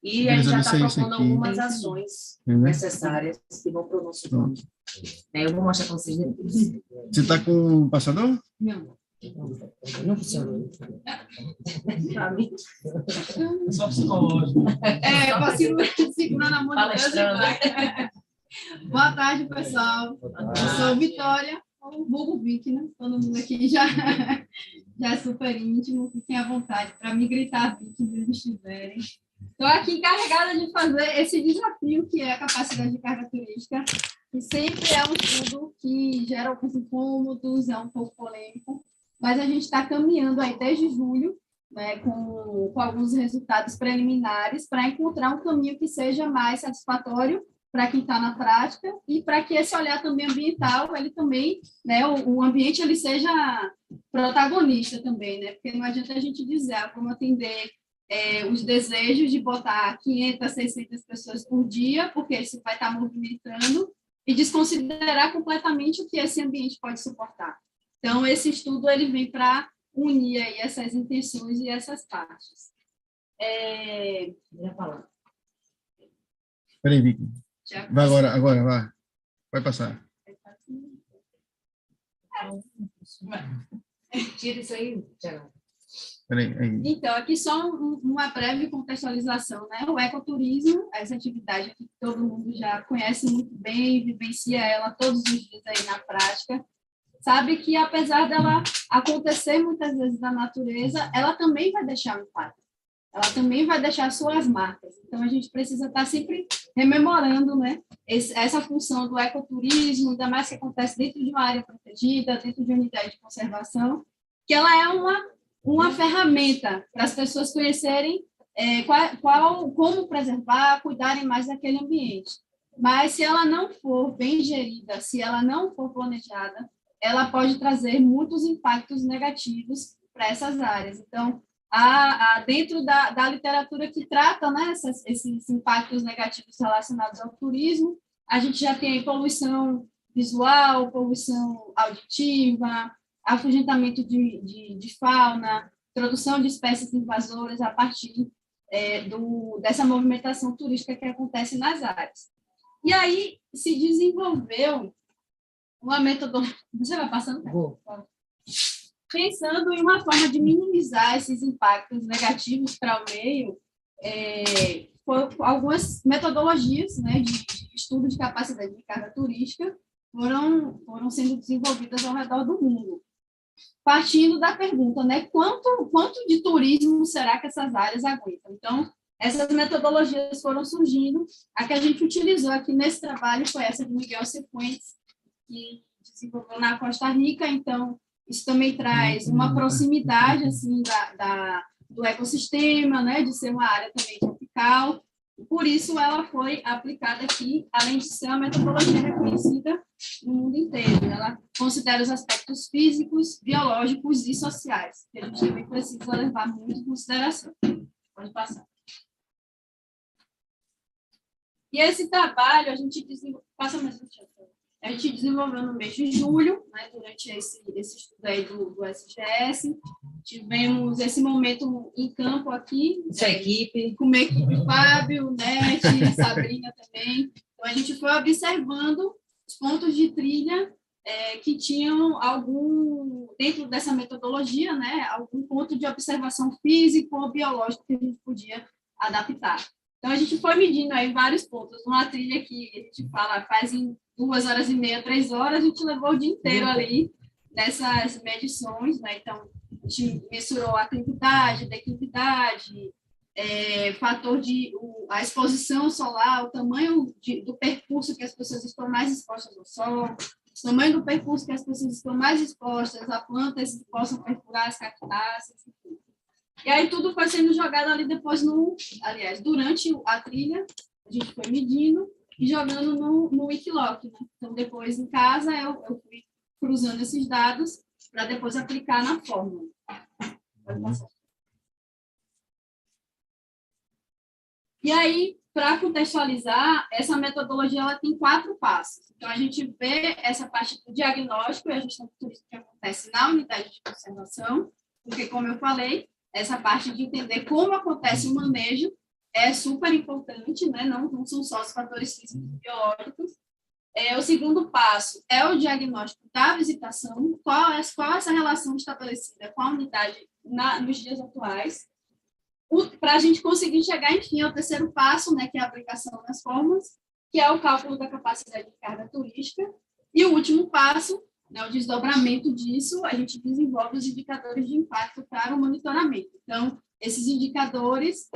e a gente já está propondo algumas ações necessárias que vão para o nosso plano. Eu vou mostrar para vocês depois. Você está com o passador? Não. Não funcionou. É só psicológico. Para segurar na mão de Deus e vai. Boa tarde, pessoal. Eu sou Vitória, o vulgo Vic, né? Todo mundo aqui já é super íntimo. Fiquem à vontade para me gritar Vic onde eles estiverem. Estou aqui encarregada de fazer esse desafio, que é a capacidade de carga turística, que sempre é um estudo que gera alguns incômodos, é um pouco polêmico, mas a gente está caminhando aí desde julho, né, com alguns resultados preliminares para encontrar um caminho que seja mais satisfatório para quem está na prática e para que esse olhar também ambiental, ele também, né, o ambiente ele seja protagonista também, né, porque não adianta a gente dizer como atender os desejos de botar 500, 600 pessoas por dia, porque isso vai estar movimentando, e desconsiderar completamente o que esse ambiente pode suportar. Então, esse estudo ele vem para unir aí essas intenções e essas partes. Espera aí, Vicky. Vai agora, vai. Vai passar. Tira isso aí, Tiago. Então, aqui só uma breve contextualização, né? O ecoturismo, essa atividade que todo mundo já conhece muito bem, vivencia ela todos os dias aí na prática, sabe que apesar dela acontecer muitas vezes na natureza, ela também vai deixar um impacto, ela também vai deixar suas marcas. Então, a gente precisa estar sempre rememorando, né, essa função do ecoturismo, ainda mais que acontece dentro de uma área protegida, dentro de uma unidade de conservação, que ela é uma ferramenta para as pessoas conhecerem como preservar, cuidarem mais daquele ambiente. Mas, se ela não for bem gerida, se ela não for planejada, ela pode trazer muitos impactos negativos para essas áreas. Então, dentro da literatura que trata, né, esses impactos negativos relacionados ao turismo, a gente já tem poluição visual, poluição auditiva, afugentamento de fauna, introdução de espécies invasoras a partir dessa movimentação turística que acontece nas áreas. E aí se desenvolveu uma metodologia... Você vai passando? Vou. Pensando em uma forma de minimizar esses impactos negativos para o meio, algumas metodologias, né, de estudo de capacidade de carga turística foram sendo desenvolvidas ao redor do mundo. Partindo da pergunta, né, quanto de turismo será que essas áreas aguentam? Então, essas metodologias foram surgindo. A que a gente utilizou aqui nesse trabalho foi essa de Miguel Cifuentes, que desenvolveu na Costa Rica. Então, isso também traz uma proximidade assim, do ecossistema, né, de ser uma área também tropical. Por isso, ela foi aplicada aqui, além de ser uma metodologia reconhecida no mundo inteiro. Ela considera os aspectos físicos, biológicos e sociais, que a gente também precisa levar muito em consideração. Pode passar. E esse trabalho, a gente desenvolveu no mês de julho, né, durante esse estudo aí do SGS. Tivemos esse momento em campo aqui. Sua equipe. Com uma equipe, Fábio, Nete, Sabrina também. Então, a gente foi observando os pontos de trilha que tinham dentro dessa metodologia, né, algum ponto de observação físico ou biológico que a gente podia adaptar. Então, a gente foi medindo aí vários pontos. Uma trilha que a gente faz em 2 horas e meia, 3 horas, a gente levou o dia inteiro ali nessas medições, né? Então, a gente mensurou a atividade, declividade, fator a exposição solar, o tamanho do percurso que as pessoas estão mais expostas ao sol, o tamanho do percurso que as pessoas estão mais expostas a plantas que possam perfurar as cactáceas, enfim. E aí tudo foi sendo jogado ali depois durante a trilha, a gente foi medindo e jogando no Wikiloc, né? Então, depois, em casa, eu fui cruzando esses dados para depois aplicar na fórmula. Pode passar. E aí, para contextualizar, essa metodologia ela tem 4 passos. Então, a gente vê essa parte do diagnóstico e a gestão do turismo que acontece na unidade de conservação, porque, como eu falei, essa parte de entender como acontece o manejo é super importante, né? Não são só os fatores físicos e biológicos. O segundo passo é o diagnóstico da visitação, qual é essa relação estabelecida com a unidade nos dias atuais, para a gente conseguir chegar, enfim, ao terceiro passo, né, que é a aplicação das formas, que é o cálculo da capacidade de carga turística, e o último passo, né, o desdobramento disso, a gente desenvolve os indicadores de impacto para o monitoramento. Então, esses indicadores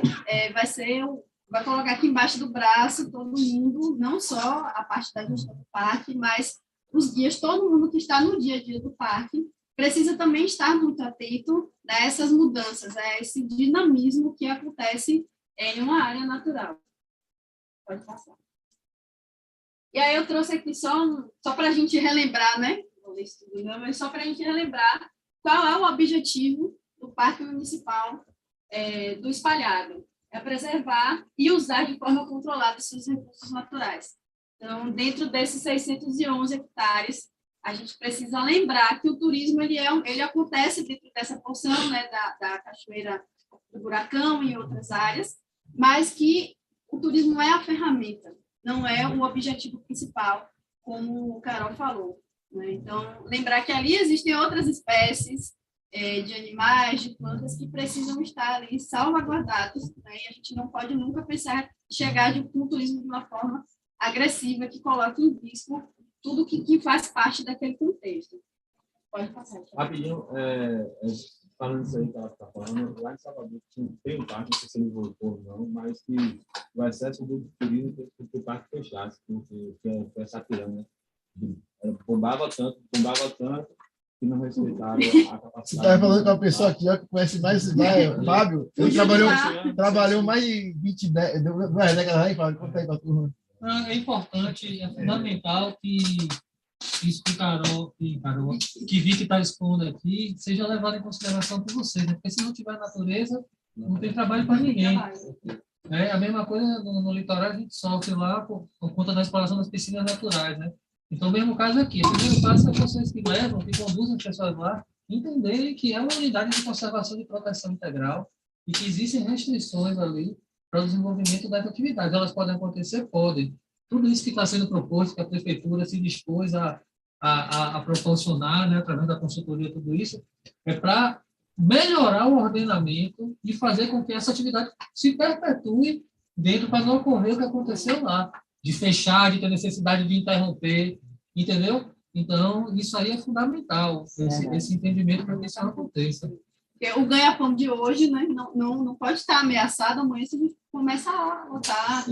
vai colocar aqui embaixo do braço todo mundo, não só a parte da gestão do parque, mas os guias, todo mundo que está no dia a dia do parque, precisa também estar muito atento a essas mudanças, a esse dinamismo que acontece em uma área natural. Pode passar. E aí eu trouxe aqui só para a gente relembrar, né? Não vou ler isso tudo, não, mas só para a gente relembrar qual é o objetivo do Parque Municipal do Espalhado. É preservar e usar de forma controlada seus recursos naturais. Então, dentro desses 611 hectares, a gente precisa lembrar que o turismo ele acontece dentro dessa porção, né, da Cachoeira do Buracão e outras áreas, mas que o turismo é a ferramenta, não é o objetivo principal, como o Carol falou, né? Então, lembrar que ali existem outras espécies de animais, de plantas que precisam estar ali salvaguardados, né? E a gente não pode nunca pensar em chegar com o turismo de uma forma agressiva que coloque em risco tudo que faz parte daquele contexto. Pode passar. Rapidinho, falando isso aí que ela está falando, lá em Salvador tem um parque, não sei se ele voltou ou não, mas que o excesso do turismo fez com que o parque fechasse, porque foi essa pirâmide. Bombava tanto, que não respeitava a capacidade. Você estava falando com uma pessoa aqui ó, que conhece mais, Fábio, ele trabalhou mais de 20 décadas aí, Fábio, conta aí para a turma. É importante, é fundamental que isso que Vicky está expondo aqui seja levado em consideração por vocês, né? Porque se não tiver natureza, não tem trabalho para ninguém. É a mesma coisa no litoral, a gente sofre lá por conta da exploração das piscinas naturais, né? Então, o mesmo caso aqui. O primeiro passo é vocês que levam, que conduzem as pessoas lá, entenderem que é uma unidade de conservação e proteção integral e que existem restrições ali para o desenvolvimento das atividades. Elas podem acontecer? Podem. Tudo isso que está sendo proposto, que a prefeitura se dispôs a proporcionar, né, através da consultoria, tudo isso, é para melhorar o ordenamento e fazer com que essa atividade se perpetue dentro para não ocorrer o que aconteceu lá, de fechar, de ter necessidade de interromper, entendeu? Então, isso aí é fundamental, esse entendimento para que isso não aconteça. O ganha-pão de hoje, né, não pode estar ameaçado, amanhã se a gente começa a lutar.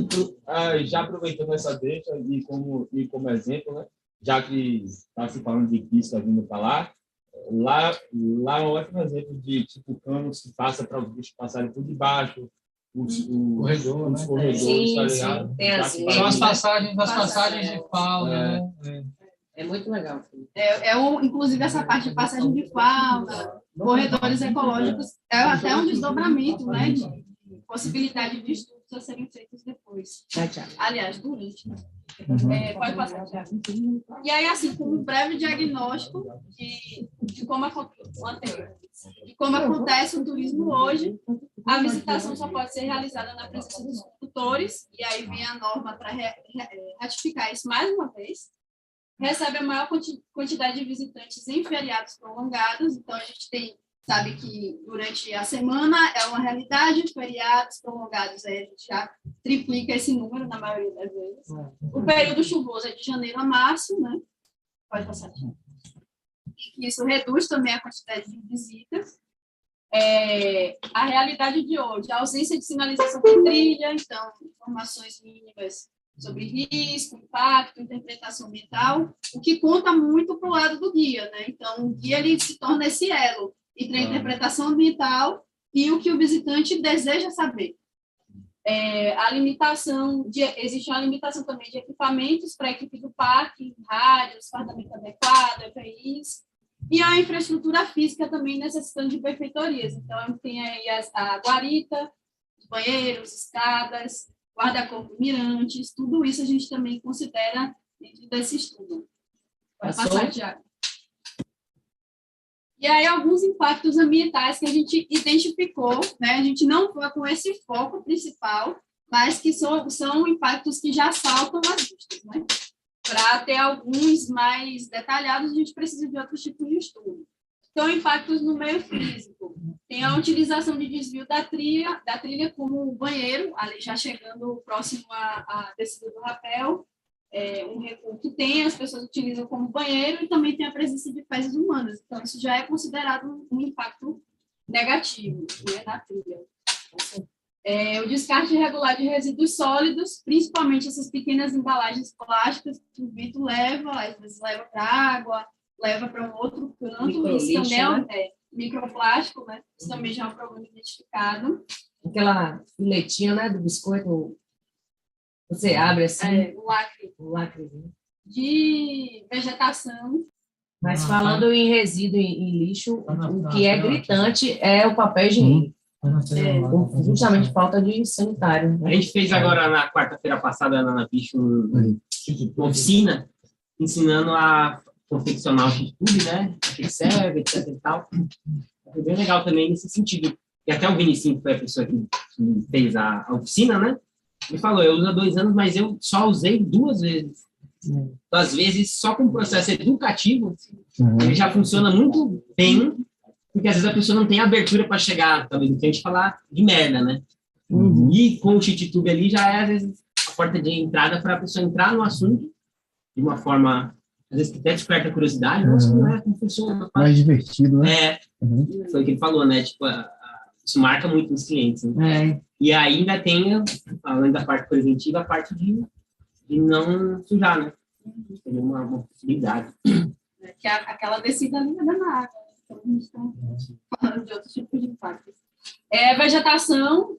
Já aproveitando essa deixa e como exemplo, né, já que está se falando de pista vindo para lá é um ótimo exemplo de tipo canos que passa para os bichos passarem por debaixo, os corredores, sim, tá ligado? Sim, tem assim. São as passagens de fauna, né? É muito legal. Inclusive, essa parte de passagem de fauna, corredores ecológicos, é até um desdobramento, né, de possibilidade de estudos a serem feitos depois. Aliás, durante. Pode passar, Thiago. E aí, assim, com um breve diagnóstico de como acontece o turismo hoje, a visitação só pode ser realizada na presença dos condutores, e aí vem a norma para ratificar isso mais uma vez. Recebe a maior quantidade de visitantes em feriados prolongados, então a gente sabe que durante a semana é uma realidade, feriados prolongados, aí a gente já triplica esse número na maioria das vezes. O período chuvoso é de janeiro a março, né? Pode passar. Isso reduz também a quantidade de visitas. A realidade de hoje, a ausência de sinalização de trilha, então, informações mínimas sobre risco, impacto, interpretação ambiental, o que conta muito para o lado do guia, né? Então, o guia ele se torna esse elo entre a interpretação ambiental e o que o visitante deseja saber. Existe uma limitação também de equipamentos para a equipe do parque, rádios, fardamento adequado, EPIs, e a infraestrutura física também necessitando de perfeitorias. Então, tem aí a guarita, os banheiros, escadas, guarda-corpo mirantes, tudo isso a gente também considera dentro desse estudo. Pode passar, Thiago. E aí, alguns impactos ambientais que a gente identificou, né? A gente não foi com esse foco principal, mas que são impactos que já saltam às vistas, né? Para ter alguns mais detalhados, a gente precisa de outros tipos de estudo. Então, impactos no meio físico. Tem a utilização de desvio da trilha como o banheiro, ali já chegando próximo à descida do rapel, um recurso que tem, as pessoas utilizam como banheiro, e também tem a presença de fezes humanas. Então, isso já é considerado um impacto negativo, né, na trilha. O descarte irregular de resíduos sólidos, principalmente essas pequenas embalagens plásticas que o vento leva, às vezes leva para a água, leva para um outro canto, isso também é microplástico, né? Isso também já é um problema identificado. Aquela filetinha, né, do biscoito, você abre assim. O lacre. De vegetação. Mas falando em resíduo em lixo, o que é gritante é o papel higiênico. Justamente falta de sanitário. A gente fez agora, na quarta-feira passada, na Bicho, uma oficina, ensinando a confeccionar o X-Tube, né? O que serve, etc e tal. Foi bem legal também nesse sentido. E até o Vinicinho, que foi a pessoa que fez a oficina, né? Ele falou, eu uso há 2 anos, mas eu só usei 2 vezes. Então, às vezes, só com o processo educativo, ele já funciona muito bem, porque às vezes a pessoa não tem abertura para chegar, talvez, no que a gente falar de merda, né? E com o X-Tube ali já é, às vezes, a porta de entrada para a pessoa entrar no assunto de uma forma, às vezes, que até desperta a curiosidade. Nossa, como é, como funciona? Mais divertido, né? Foi o que ele falou, né? Tipo, isso marca muito nos clientes, né? E ainda tem, além da parte preventiva, a parte de não sujar, né? Tem uma possibilidade. Que é aquela descida ali na água. Então, a gente está falando de outros tipos de impactos. Vegetação,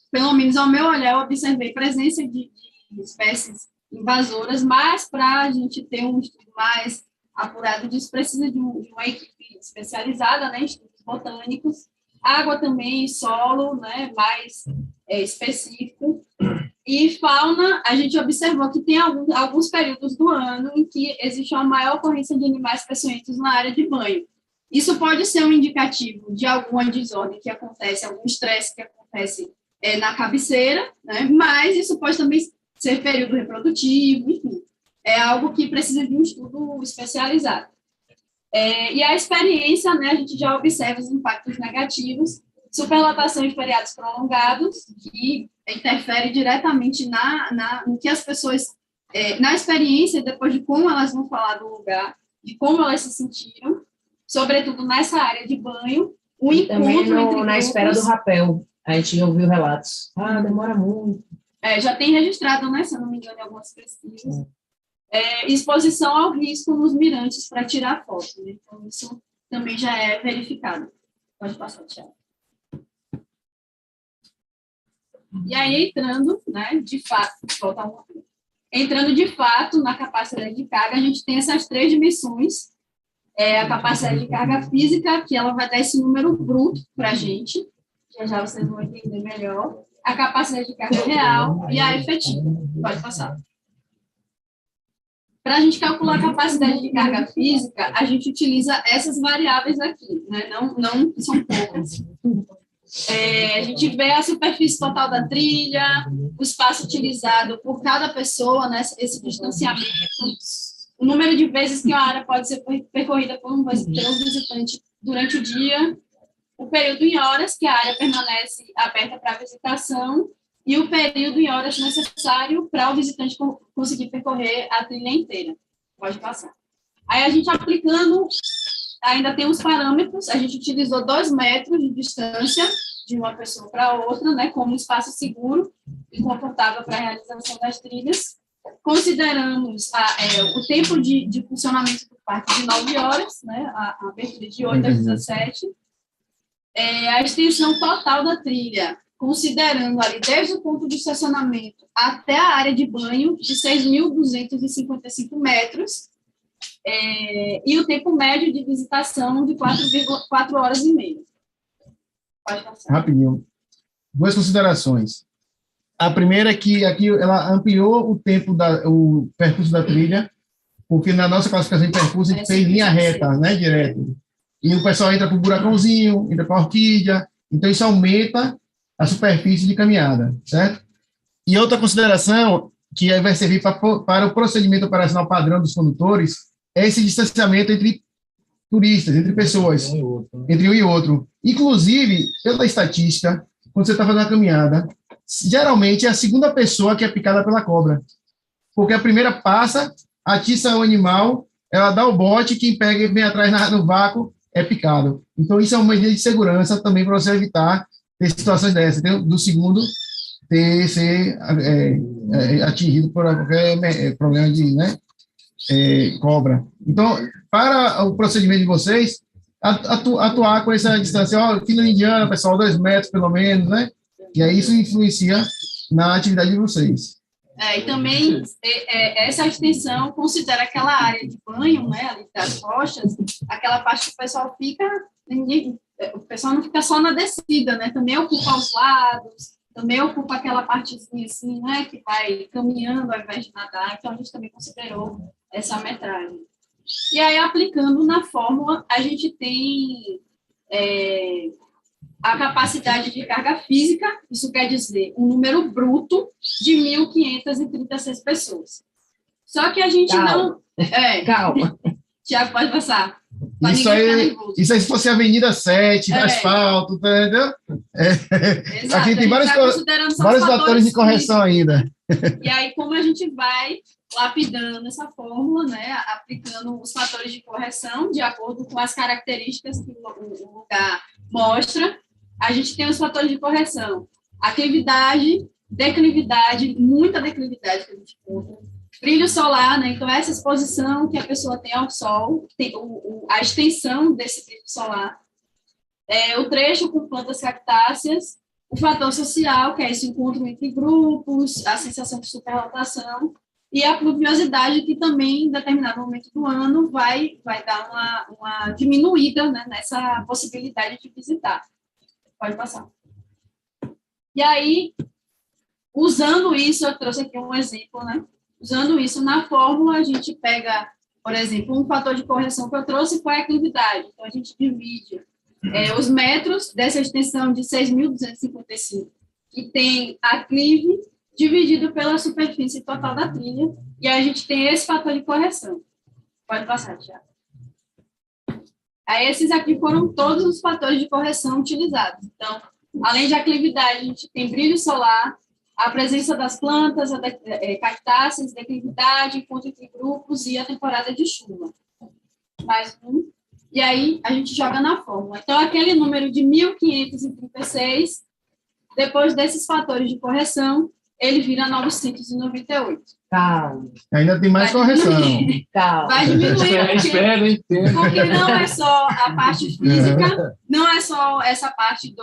pelo menos ao meu olhar, eu observei presença de espécies invasoras, mas para a gente ter um estudo mais apurado disso, precisa de uma equipe especializada, né, em estudos botânicos, água também, solo, né, mais específico. E fauna, a gente observou que tem alguns períodos do ano em que existe uma maior ocorrência de animais peçonhentos na área de banho. Isso pode ser um indicativo de alguma desordem que acontece, algum estresse que acontece na cabeceira, né? Mas isso pode também ser período reprodutivo, enfim. É algo que precisa de um estudo especializado. E a experiência, né, a gente já observa os impactos negativos, superlotação de feriados prolongados, que interfere diretamente no que as pessoas, na experiência, depois de como elas vão falar do lugar, de como elas se sentiram, sobretudo nessa área de banho, o encontro também entre grupos, na espera do rapel, a gente ouviu relatos. Demora muito. Já tem registrado, né, se eu não me engano, em algumas pesquisas, exposição ao risco nos mirantes para tirar foto, né? Então, isso também já é verificado. Pode passar, Thiago. E aí, entrando, né, de fato, entrando de fato na capacidade de carga, a gente tem essas 3 dimensões. A capacidade de carga física, que ela vai dar esse número bruto para a gente, já vocês vão entender melhor, a capacidade de carga real e a efetiva. Pode passar. Para a gente calcular a capacidade de carga física, a gente utiliza essas variáveis aqui, né? Não são poucas. A gente vê a superfície total da trilha, o espaço utilizado por cada pessoa, né? Esse distanciamento, o número de vezes que a área pode ser percorrida por um visitante durante o dia, o período em horas que a área permanece aberta para a visitação e o período em horas necessário para o visitante conseguir percorrer a trilha inteira. Pode passar. Aí a gente aplicando, ainda tem os parâmetros, a gente utilizou 2 metros de distância de uma pessoa para outra, né, como um espaço seguro e confortável para a realização das trilhas. Consideramos o tempo de funcionamento do parque de 9 horas, né, a abertura de 8 às 17, a extensão total da trilha, considerando ali desde o ponto de estacionamento até a área de banho, de 6.255 metros, e o tempo médio de visitação de 4,4 horas e meia. Pode passar. Rapidinho. 2 considerações. A primeira é que aqui ela ampliou o tempo o percurso da trilha, porque na nossa classificação de percurso a gente fez linha reta, né, direto. E o pessoal entra para o buracãozinho, entra para a orquídea, então isso aumenta a superfície de caminhada, certo? E outra consideração, que aí vai servir para o procedimento operacional padrão dos condutores, é esse distanciamento entre turistas, entre pessoas, entre um e outro. Inclusive, pela estatística, quando você está fazendo uma caminhada, geralmente é a segunda pessoa que é picada pela cobra, porque a primeira passa, atiça o animal, ela dá o bote, quem pega e vem atrás no vácuo é picado. Então, isso é uma medida de segurança também para você evitar ter situações dessas, do segundo ser atingido por qualquer problema de cobra. Então, para o procedimento de vocês, atuar com essa distância, fila indiana, pessoal, 2 metros pelo menos, né? E aí isso influencia na atividade de vocês. E também essa extensão considera aquela área de banho, né, ali das rochas, aquela parte que o pessoal fica, o pessoal não fica só na descida, né? Também ocupa os lados, também ocupa aquela partezinha assim, né, que vai caminhando ao invés de nadar, então a gente também considerou essa metragem. E aí, aplicando na fórmula, a gente tem a capacidade de carga física, isso quer dizer um número bruto de 1.536 pessoas. Só que a gente Calma. Calma. Tiago, pode passar. Isso aí, se fosse a Avenida 7, asfalto, entendeu? Aqui tem vários fatores de correção ainda. E aí, como a gente vai lapidando essa fórmula, né, aplicando os fatores de correção de acordo com as características que o lugar mostra, a gente tem os fatores de correção. Aclividade, declividade, muita declividade que a gente encontra. Brilho solar, né? Então, essa exposição que a pessoa tem ao sol, tem a extensão desse brilho solar, o trecho com plantas cactáceas, o fator social, que é esse encontro entre grupos, a sensação de superlotação, e a pluviosidade, que também, em determinado momento do ano, vai dar uma diminuída, né, nessa possibilidade de visitar. Pode passar. E aí, usando isso, eu trouxe aqui um exemplo, né? Usando isso na fórmula, a gente pega, por exemplo, um fator de correção que eu trouxe foi a aclividade. Então, a gente divide os metros dessa extensão de 6.255, que tem aclive, dividido pela superfície total da trilha, e a gente tem esse fator de correção. Pode passar, Thiago. Aí, esses aqui foram todos os fatores de correção utilizados. Então, além de aclividade, a gente tem brilho solar, a presença das plantas, cactáceas, declividade, encontro entre grupos e a temporada de chuva. Mais um. E aí, a gente joga na fórmula. Então, aquele número de 1.536, depois desses fatores de correção, ele vira 998. Calma. Ainda tem mais correção. Calma. Vai diminuir, porque não é só a parte física, não é só essa parte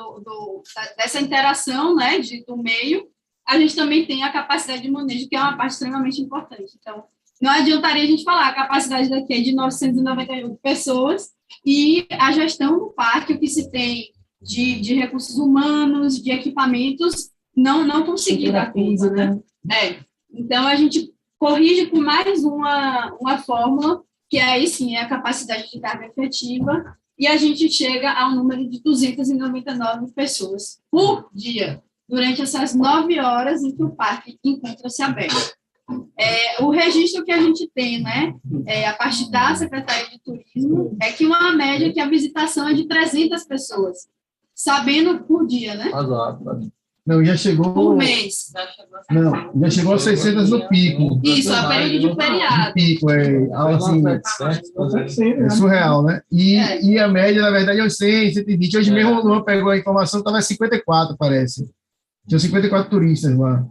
dessa interação, né, do meio, a gente também tem a capacidade de manejo, que é uma parte extremamente importante. Então, não adiantaria a gente falar, a capacidade daqui é de 998 pessoas, e a gestão do parque, o que se tem de recursos humanos, de equipamentos, não conseguir dar conta, né? Então, a gente corrige com mais uma fórmula, que aí sim é a capacidade de carga efetiva, e a gente chega ao número de 299 pessoas por dia, durante essas 9 horas em que o parque encontra-se aberto. O registro que a gente tem, né, a partir da Secretaria de Turismo, é que uma média que a visitação é de 300 pessoas, sabendo por dia, né? Não, já chegou... Por mês. Não, já chegou a 600 no pico. Isso, é período de feriado. No pico, assim, é surreal, né? E a média, na verdade, é 100, 120. Hoje mesmo o Luan pegou a informação, estava 54, parece. Tinha 54 turistas lá.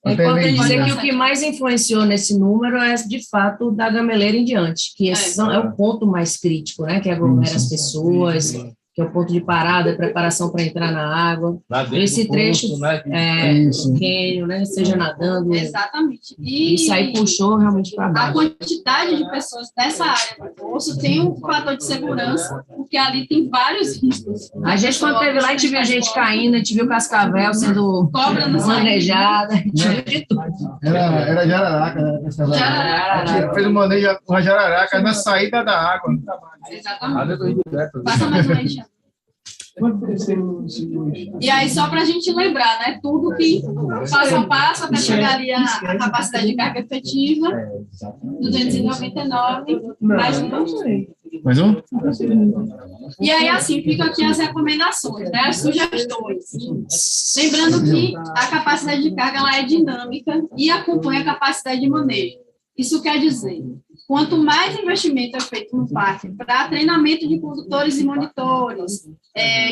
É importante dizer que o que mais influenciou nesse número é, de fato, da gameleira em diante, que esse é o ponto mais crítico, né? Que aglomera as pessoas, que é o ponto de parada, preparação para entrar na água. Esse trecho, o cânion, né? Seja nadando. Exatamente. Isso aí puxou realmente para baixo. A quantidade de pessoas dessa área do poço tem um fator de segurança, porque ali tem vários riscos. A gente, quando teve lá, a gente viu gente caindo, a gente viu cascavel sendo manejada, a gente viu de tudo. Era jararaca, né? Jararaca. Fez um manejo com a jararaca na saída da água. Exatamente. Passa mais uma aí, E aí, só para a gente lembrar, né? Tudo que passo a passo até chegar ali a capacidade de carga efetiva, 299, mais um. E aí, assim, ficam aqui as recomendações, né? As sugestões. Lembrando que a capacidade de carga ela é dinâmica e acompanha a capacidade de manejo. Isso quer dizer, quanto mais investimento é feito no parque para treinamento de condutores e monitores,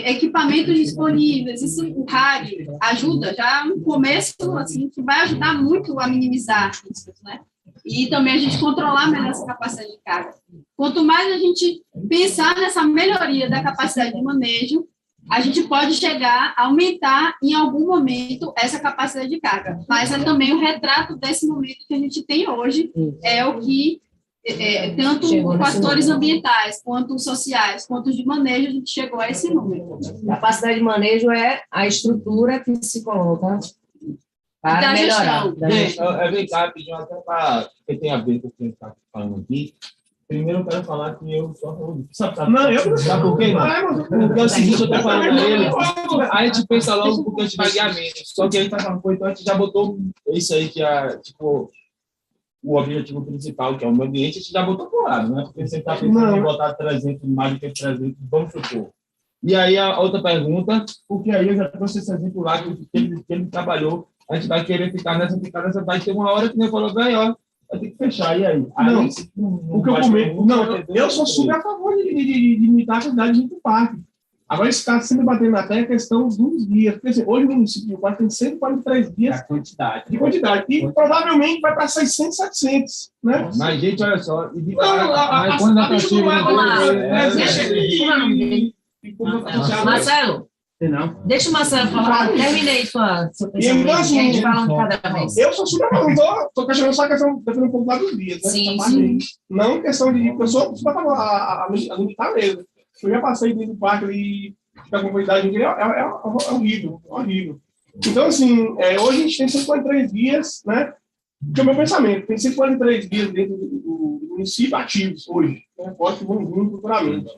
equipamentos disponíveis, isso, o rádio ajuda, já no começo, assim, que vai ajudar muito a minimizar riscos, né? E também a gente controlar melhor essa capacidade de carga. Quanto mais a gente pensar nessa melhoria da capacidade de manejo, a gente pode chegar a aumentar em algum momento essa capacidade de carga. Mas é também o retrato desse momento que a gente tem hoje, é o que, tanto fatores ambientais, quanto sociais, quanto de manejo, a gente chegou a esse número. Capacidade de manejo é a estrutura que se coloca para da melhorar. gestão. Vem cá, pediu até para que tem a ver com o que a gente está falando aqui. Primeiro, eu quero falar que eu só... Sabe por quê? Porque é o seguinte, eu estou falando a ele, a gente pensa logo porque a gente vai guiar menos. Só que a gente está falando, então a gente já botou isso aí, que é, tipo, o objetivo principal, que é o meio ambiente, a gente já botou por lado, né? Porque você está pensando em botar 300, mais do que 300, vamos supor. E aí, a outra pergunta, porque aí eu já trouxe esse exemplo lá, que ele trabalhou, a gente vai querer ficar nessa, vai ter uma hora que nem falou, bem, ó, vai ter que fechar, e aí? O que eu comento, eu sou super a favor de limitar a quantidade de gente no parque. Agora, esse caso sempre batendo na tecla é a questão dos guias. Porque assim, hoje o município do parque tem 143 guias de quantidade. E provavelmente vai para 600, 700. Né? Mas, gente, olha só. A bicho não é Marcelo, deixa o Marcelo falar. Terminei seu pensamento. A gente falando cada vez. Eu sou super a favor, estou questionando só a questão de um pouco lá dos dias. Né? Sim. Não questão de. Eu sou super a favor, a limitar mesmo. Eu já passei dentro do parque ali, da comunidade, é horrível, horrível. Então, assim, hoje a gente tem 143 guias, né? Que é o meu pensamento, tem 143 guias dentro do município ativos hoje, né? Pode que vão vir futuramente.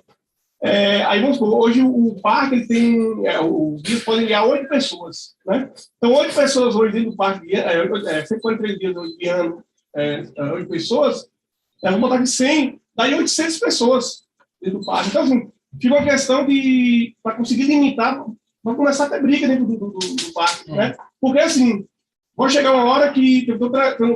Aí vamos supor, hoje o parque ele tem, os guias podem guiar 8 pessoas, né? Então, 8 pessoas hoje dentro do parque, 143 guias hoje guiando 8 pessoas, vamos botar aqui 100, daí 800 pessoas dentro do parque. Então, assim, fica uma questão de, para conseguir limitar, vai começar a ter briga dentro do parque, né? Porque, assim, pode chegar uma hora que eu estou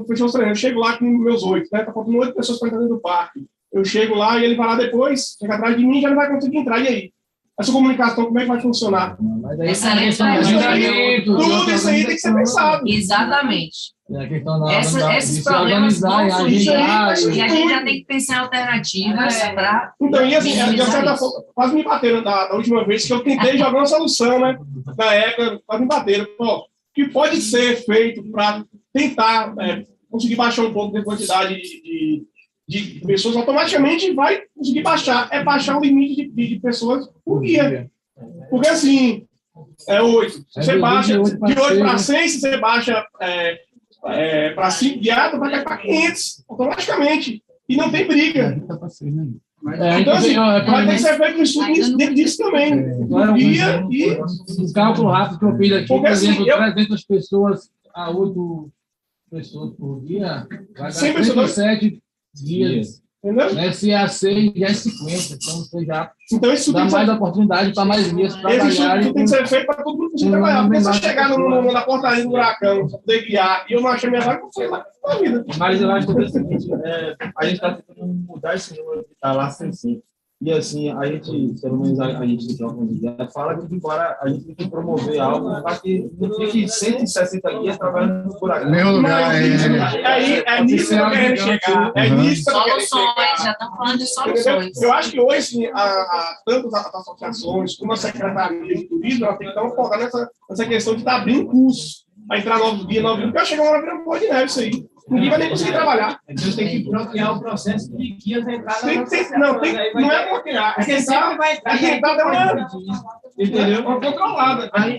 fechando os treinos, eu chego lá com meus 8, né? Está faltando 8 pessoas para entrar dentro do parque. Eu chego lá e ele vai lá depois, chega atrás de mim e já não vai conseguir entrar. E aí? Essa comunicação, como é que vai funcionar? Tudo isso aí tem que ser pensado. Exatamente. Esses problemas vão surgir e a gente já tem que pensar em alternativas para... Então, e assim, de certa forma, quase me bateram da última vez que eu tentei jogar uma solução, né? Na época, quase me bateram. Pô, o que pode ser feito para tentar conseguir baixar um pouco da quantidade de pessoas, automaticamente vai conseguir baixar. É baixar o limite de pessoas por guia. Porque, assim, 8. Se você baixa de 8 para 100, se você baixa para 5 guiados, vai cair para 500, automaticamente. E não tem briga. Então, assim, vai ter que ser feito um estudo dentro disso também. Guia e... Um cálculo rápido que eu fiz aqui, por exemplo, 300 pessoas a 8 pessoas por dia, vai dar 107 dias. Entendeu? Se é 100, já é 50. Então, você já dá mais oportunidade para mais dias trabalhar. Esse estudo tem que ser feito para todo mundo conseguir trabalhar. Porque se eu chegar na portaria do buracão, poder guiar, e eu não achei minha vaga, não sei lá na vida. Mas eu acho que é o seguinte, a gente está tentando mudar esse número que está lá 100. E assim, a gente, pelo menos a gente fala que agora a gente tem que promover algo para que não fique 160 guias trabalhando no buracão. Meu lugar é nisso que eu quero chegar. É nisso que eu quero chegar. Já estamos falando de soluções. Eu acho que hoje, tanto as associações como a Secretaria de Turismo, ela tem que estar focada nessa questão de estar abrindo curso para entrar novos guias, porque vai chegar uma hora virando bola de neve isso aí. ninguém vai nem conseguir trabalhar. Então tem que bloquear o processo de guias da entrada. Não é bloquear, é tentar dar uma... Entendeu? Uma controlada. Aí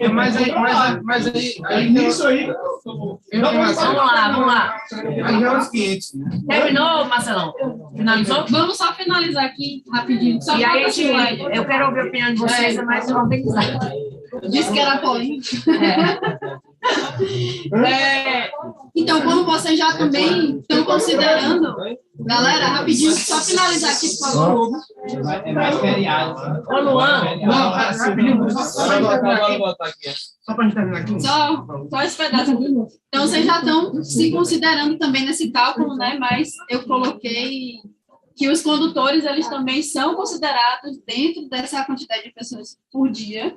nisso aí... Vamos lá. Aí já é os 500. Terminou, Marcelão? Finalizou? Vamos só finalizar aqui rapidinho. Só E aí, pra slide. eu quero ouvir a opinião de vocês, mas eu vou organizar. Disse que era política. Então, como vocês já também estão considerando, galera, rapidinho, só finalizar aqui, por favor. É mais feriado. Ô, Luan, Só para a gente terminar aqui. Só esse pedaço aqui. Então, vocês já estão se considerando também nesse cálculo, né? Mas eu coloquei que os condutores, eles também são considerados dentro dessa quantidade de pessoas por dia.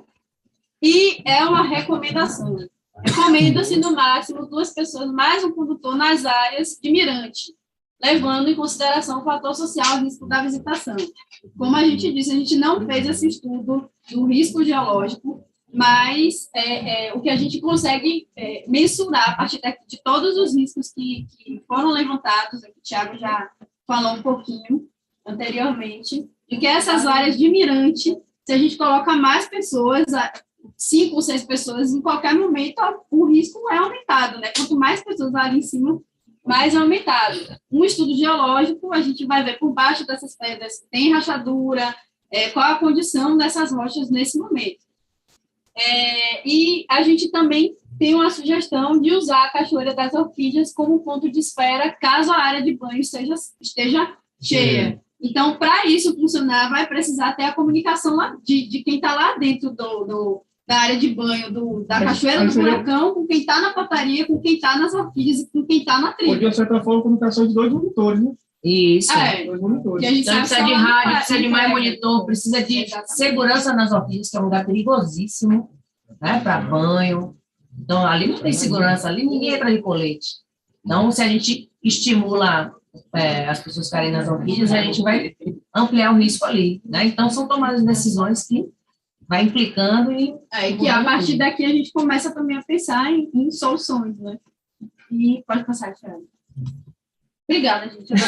E é uma recomendação. Recomenda-se, no máximo, 2 pessoas mais um condutor nas áreas de mirante, levando em consideração o fator social e risco da visitação. Como a gente disse, a gente não fez esse estudo do risco geológico, mas o que a gente consegue mensurar a partir de todos os riscos que foram levantados, aqui o Thiago já falou um pouquinho anteriormente, de que essas áreas de mirante, se a gente coloca mais pessoas, 5 ou 6 pessoas, em qualquer momento o risco é aumentado, né? Quanto mais pessoas ali em cima, mais é aumentado. Um estudo geológico, a gente vai ver por baixo dessas pedras, tem rachadura, qual a condição dessas rochas nesse momento. E a gente também tem uma sugestão de usar a Cachoeira das Orquídeas como ponto de espera, caso a área de banho esteja cheia. Então, para isso funcionar, vai precisar ter a comunicação lá de quem está lá dentro da área de banho, da Cachoeira do Furacão, com quem está na portaria, com quem está nas orquídeas e com quem está na trilha. Porque, de certa forma, a comunicação de 2 monitores, né? Isso. 2 monitores. Então, precisa de rádio, precisa de mais monitor, precisa de segurança nas orquídeas, que é um lugar perigosíssimo, né, para banho. Então, ali não tem segurança, ali ninguém entra de colete. Então, se a gente estimula as pessoas ficarem nas orquídeas, a gente vai ampliar o risco ali, né? Então, são tomadas decisões que vai implicando e que a partir daqui a gente começa também a pensar em soluções, né? E pode passar, Thiago. Obrigada, gente.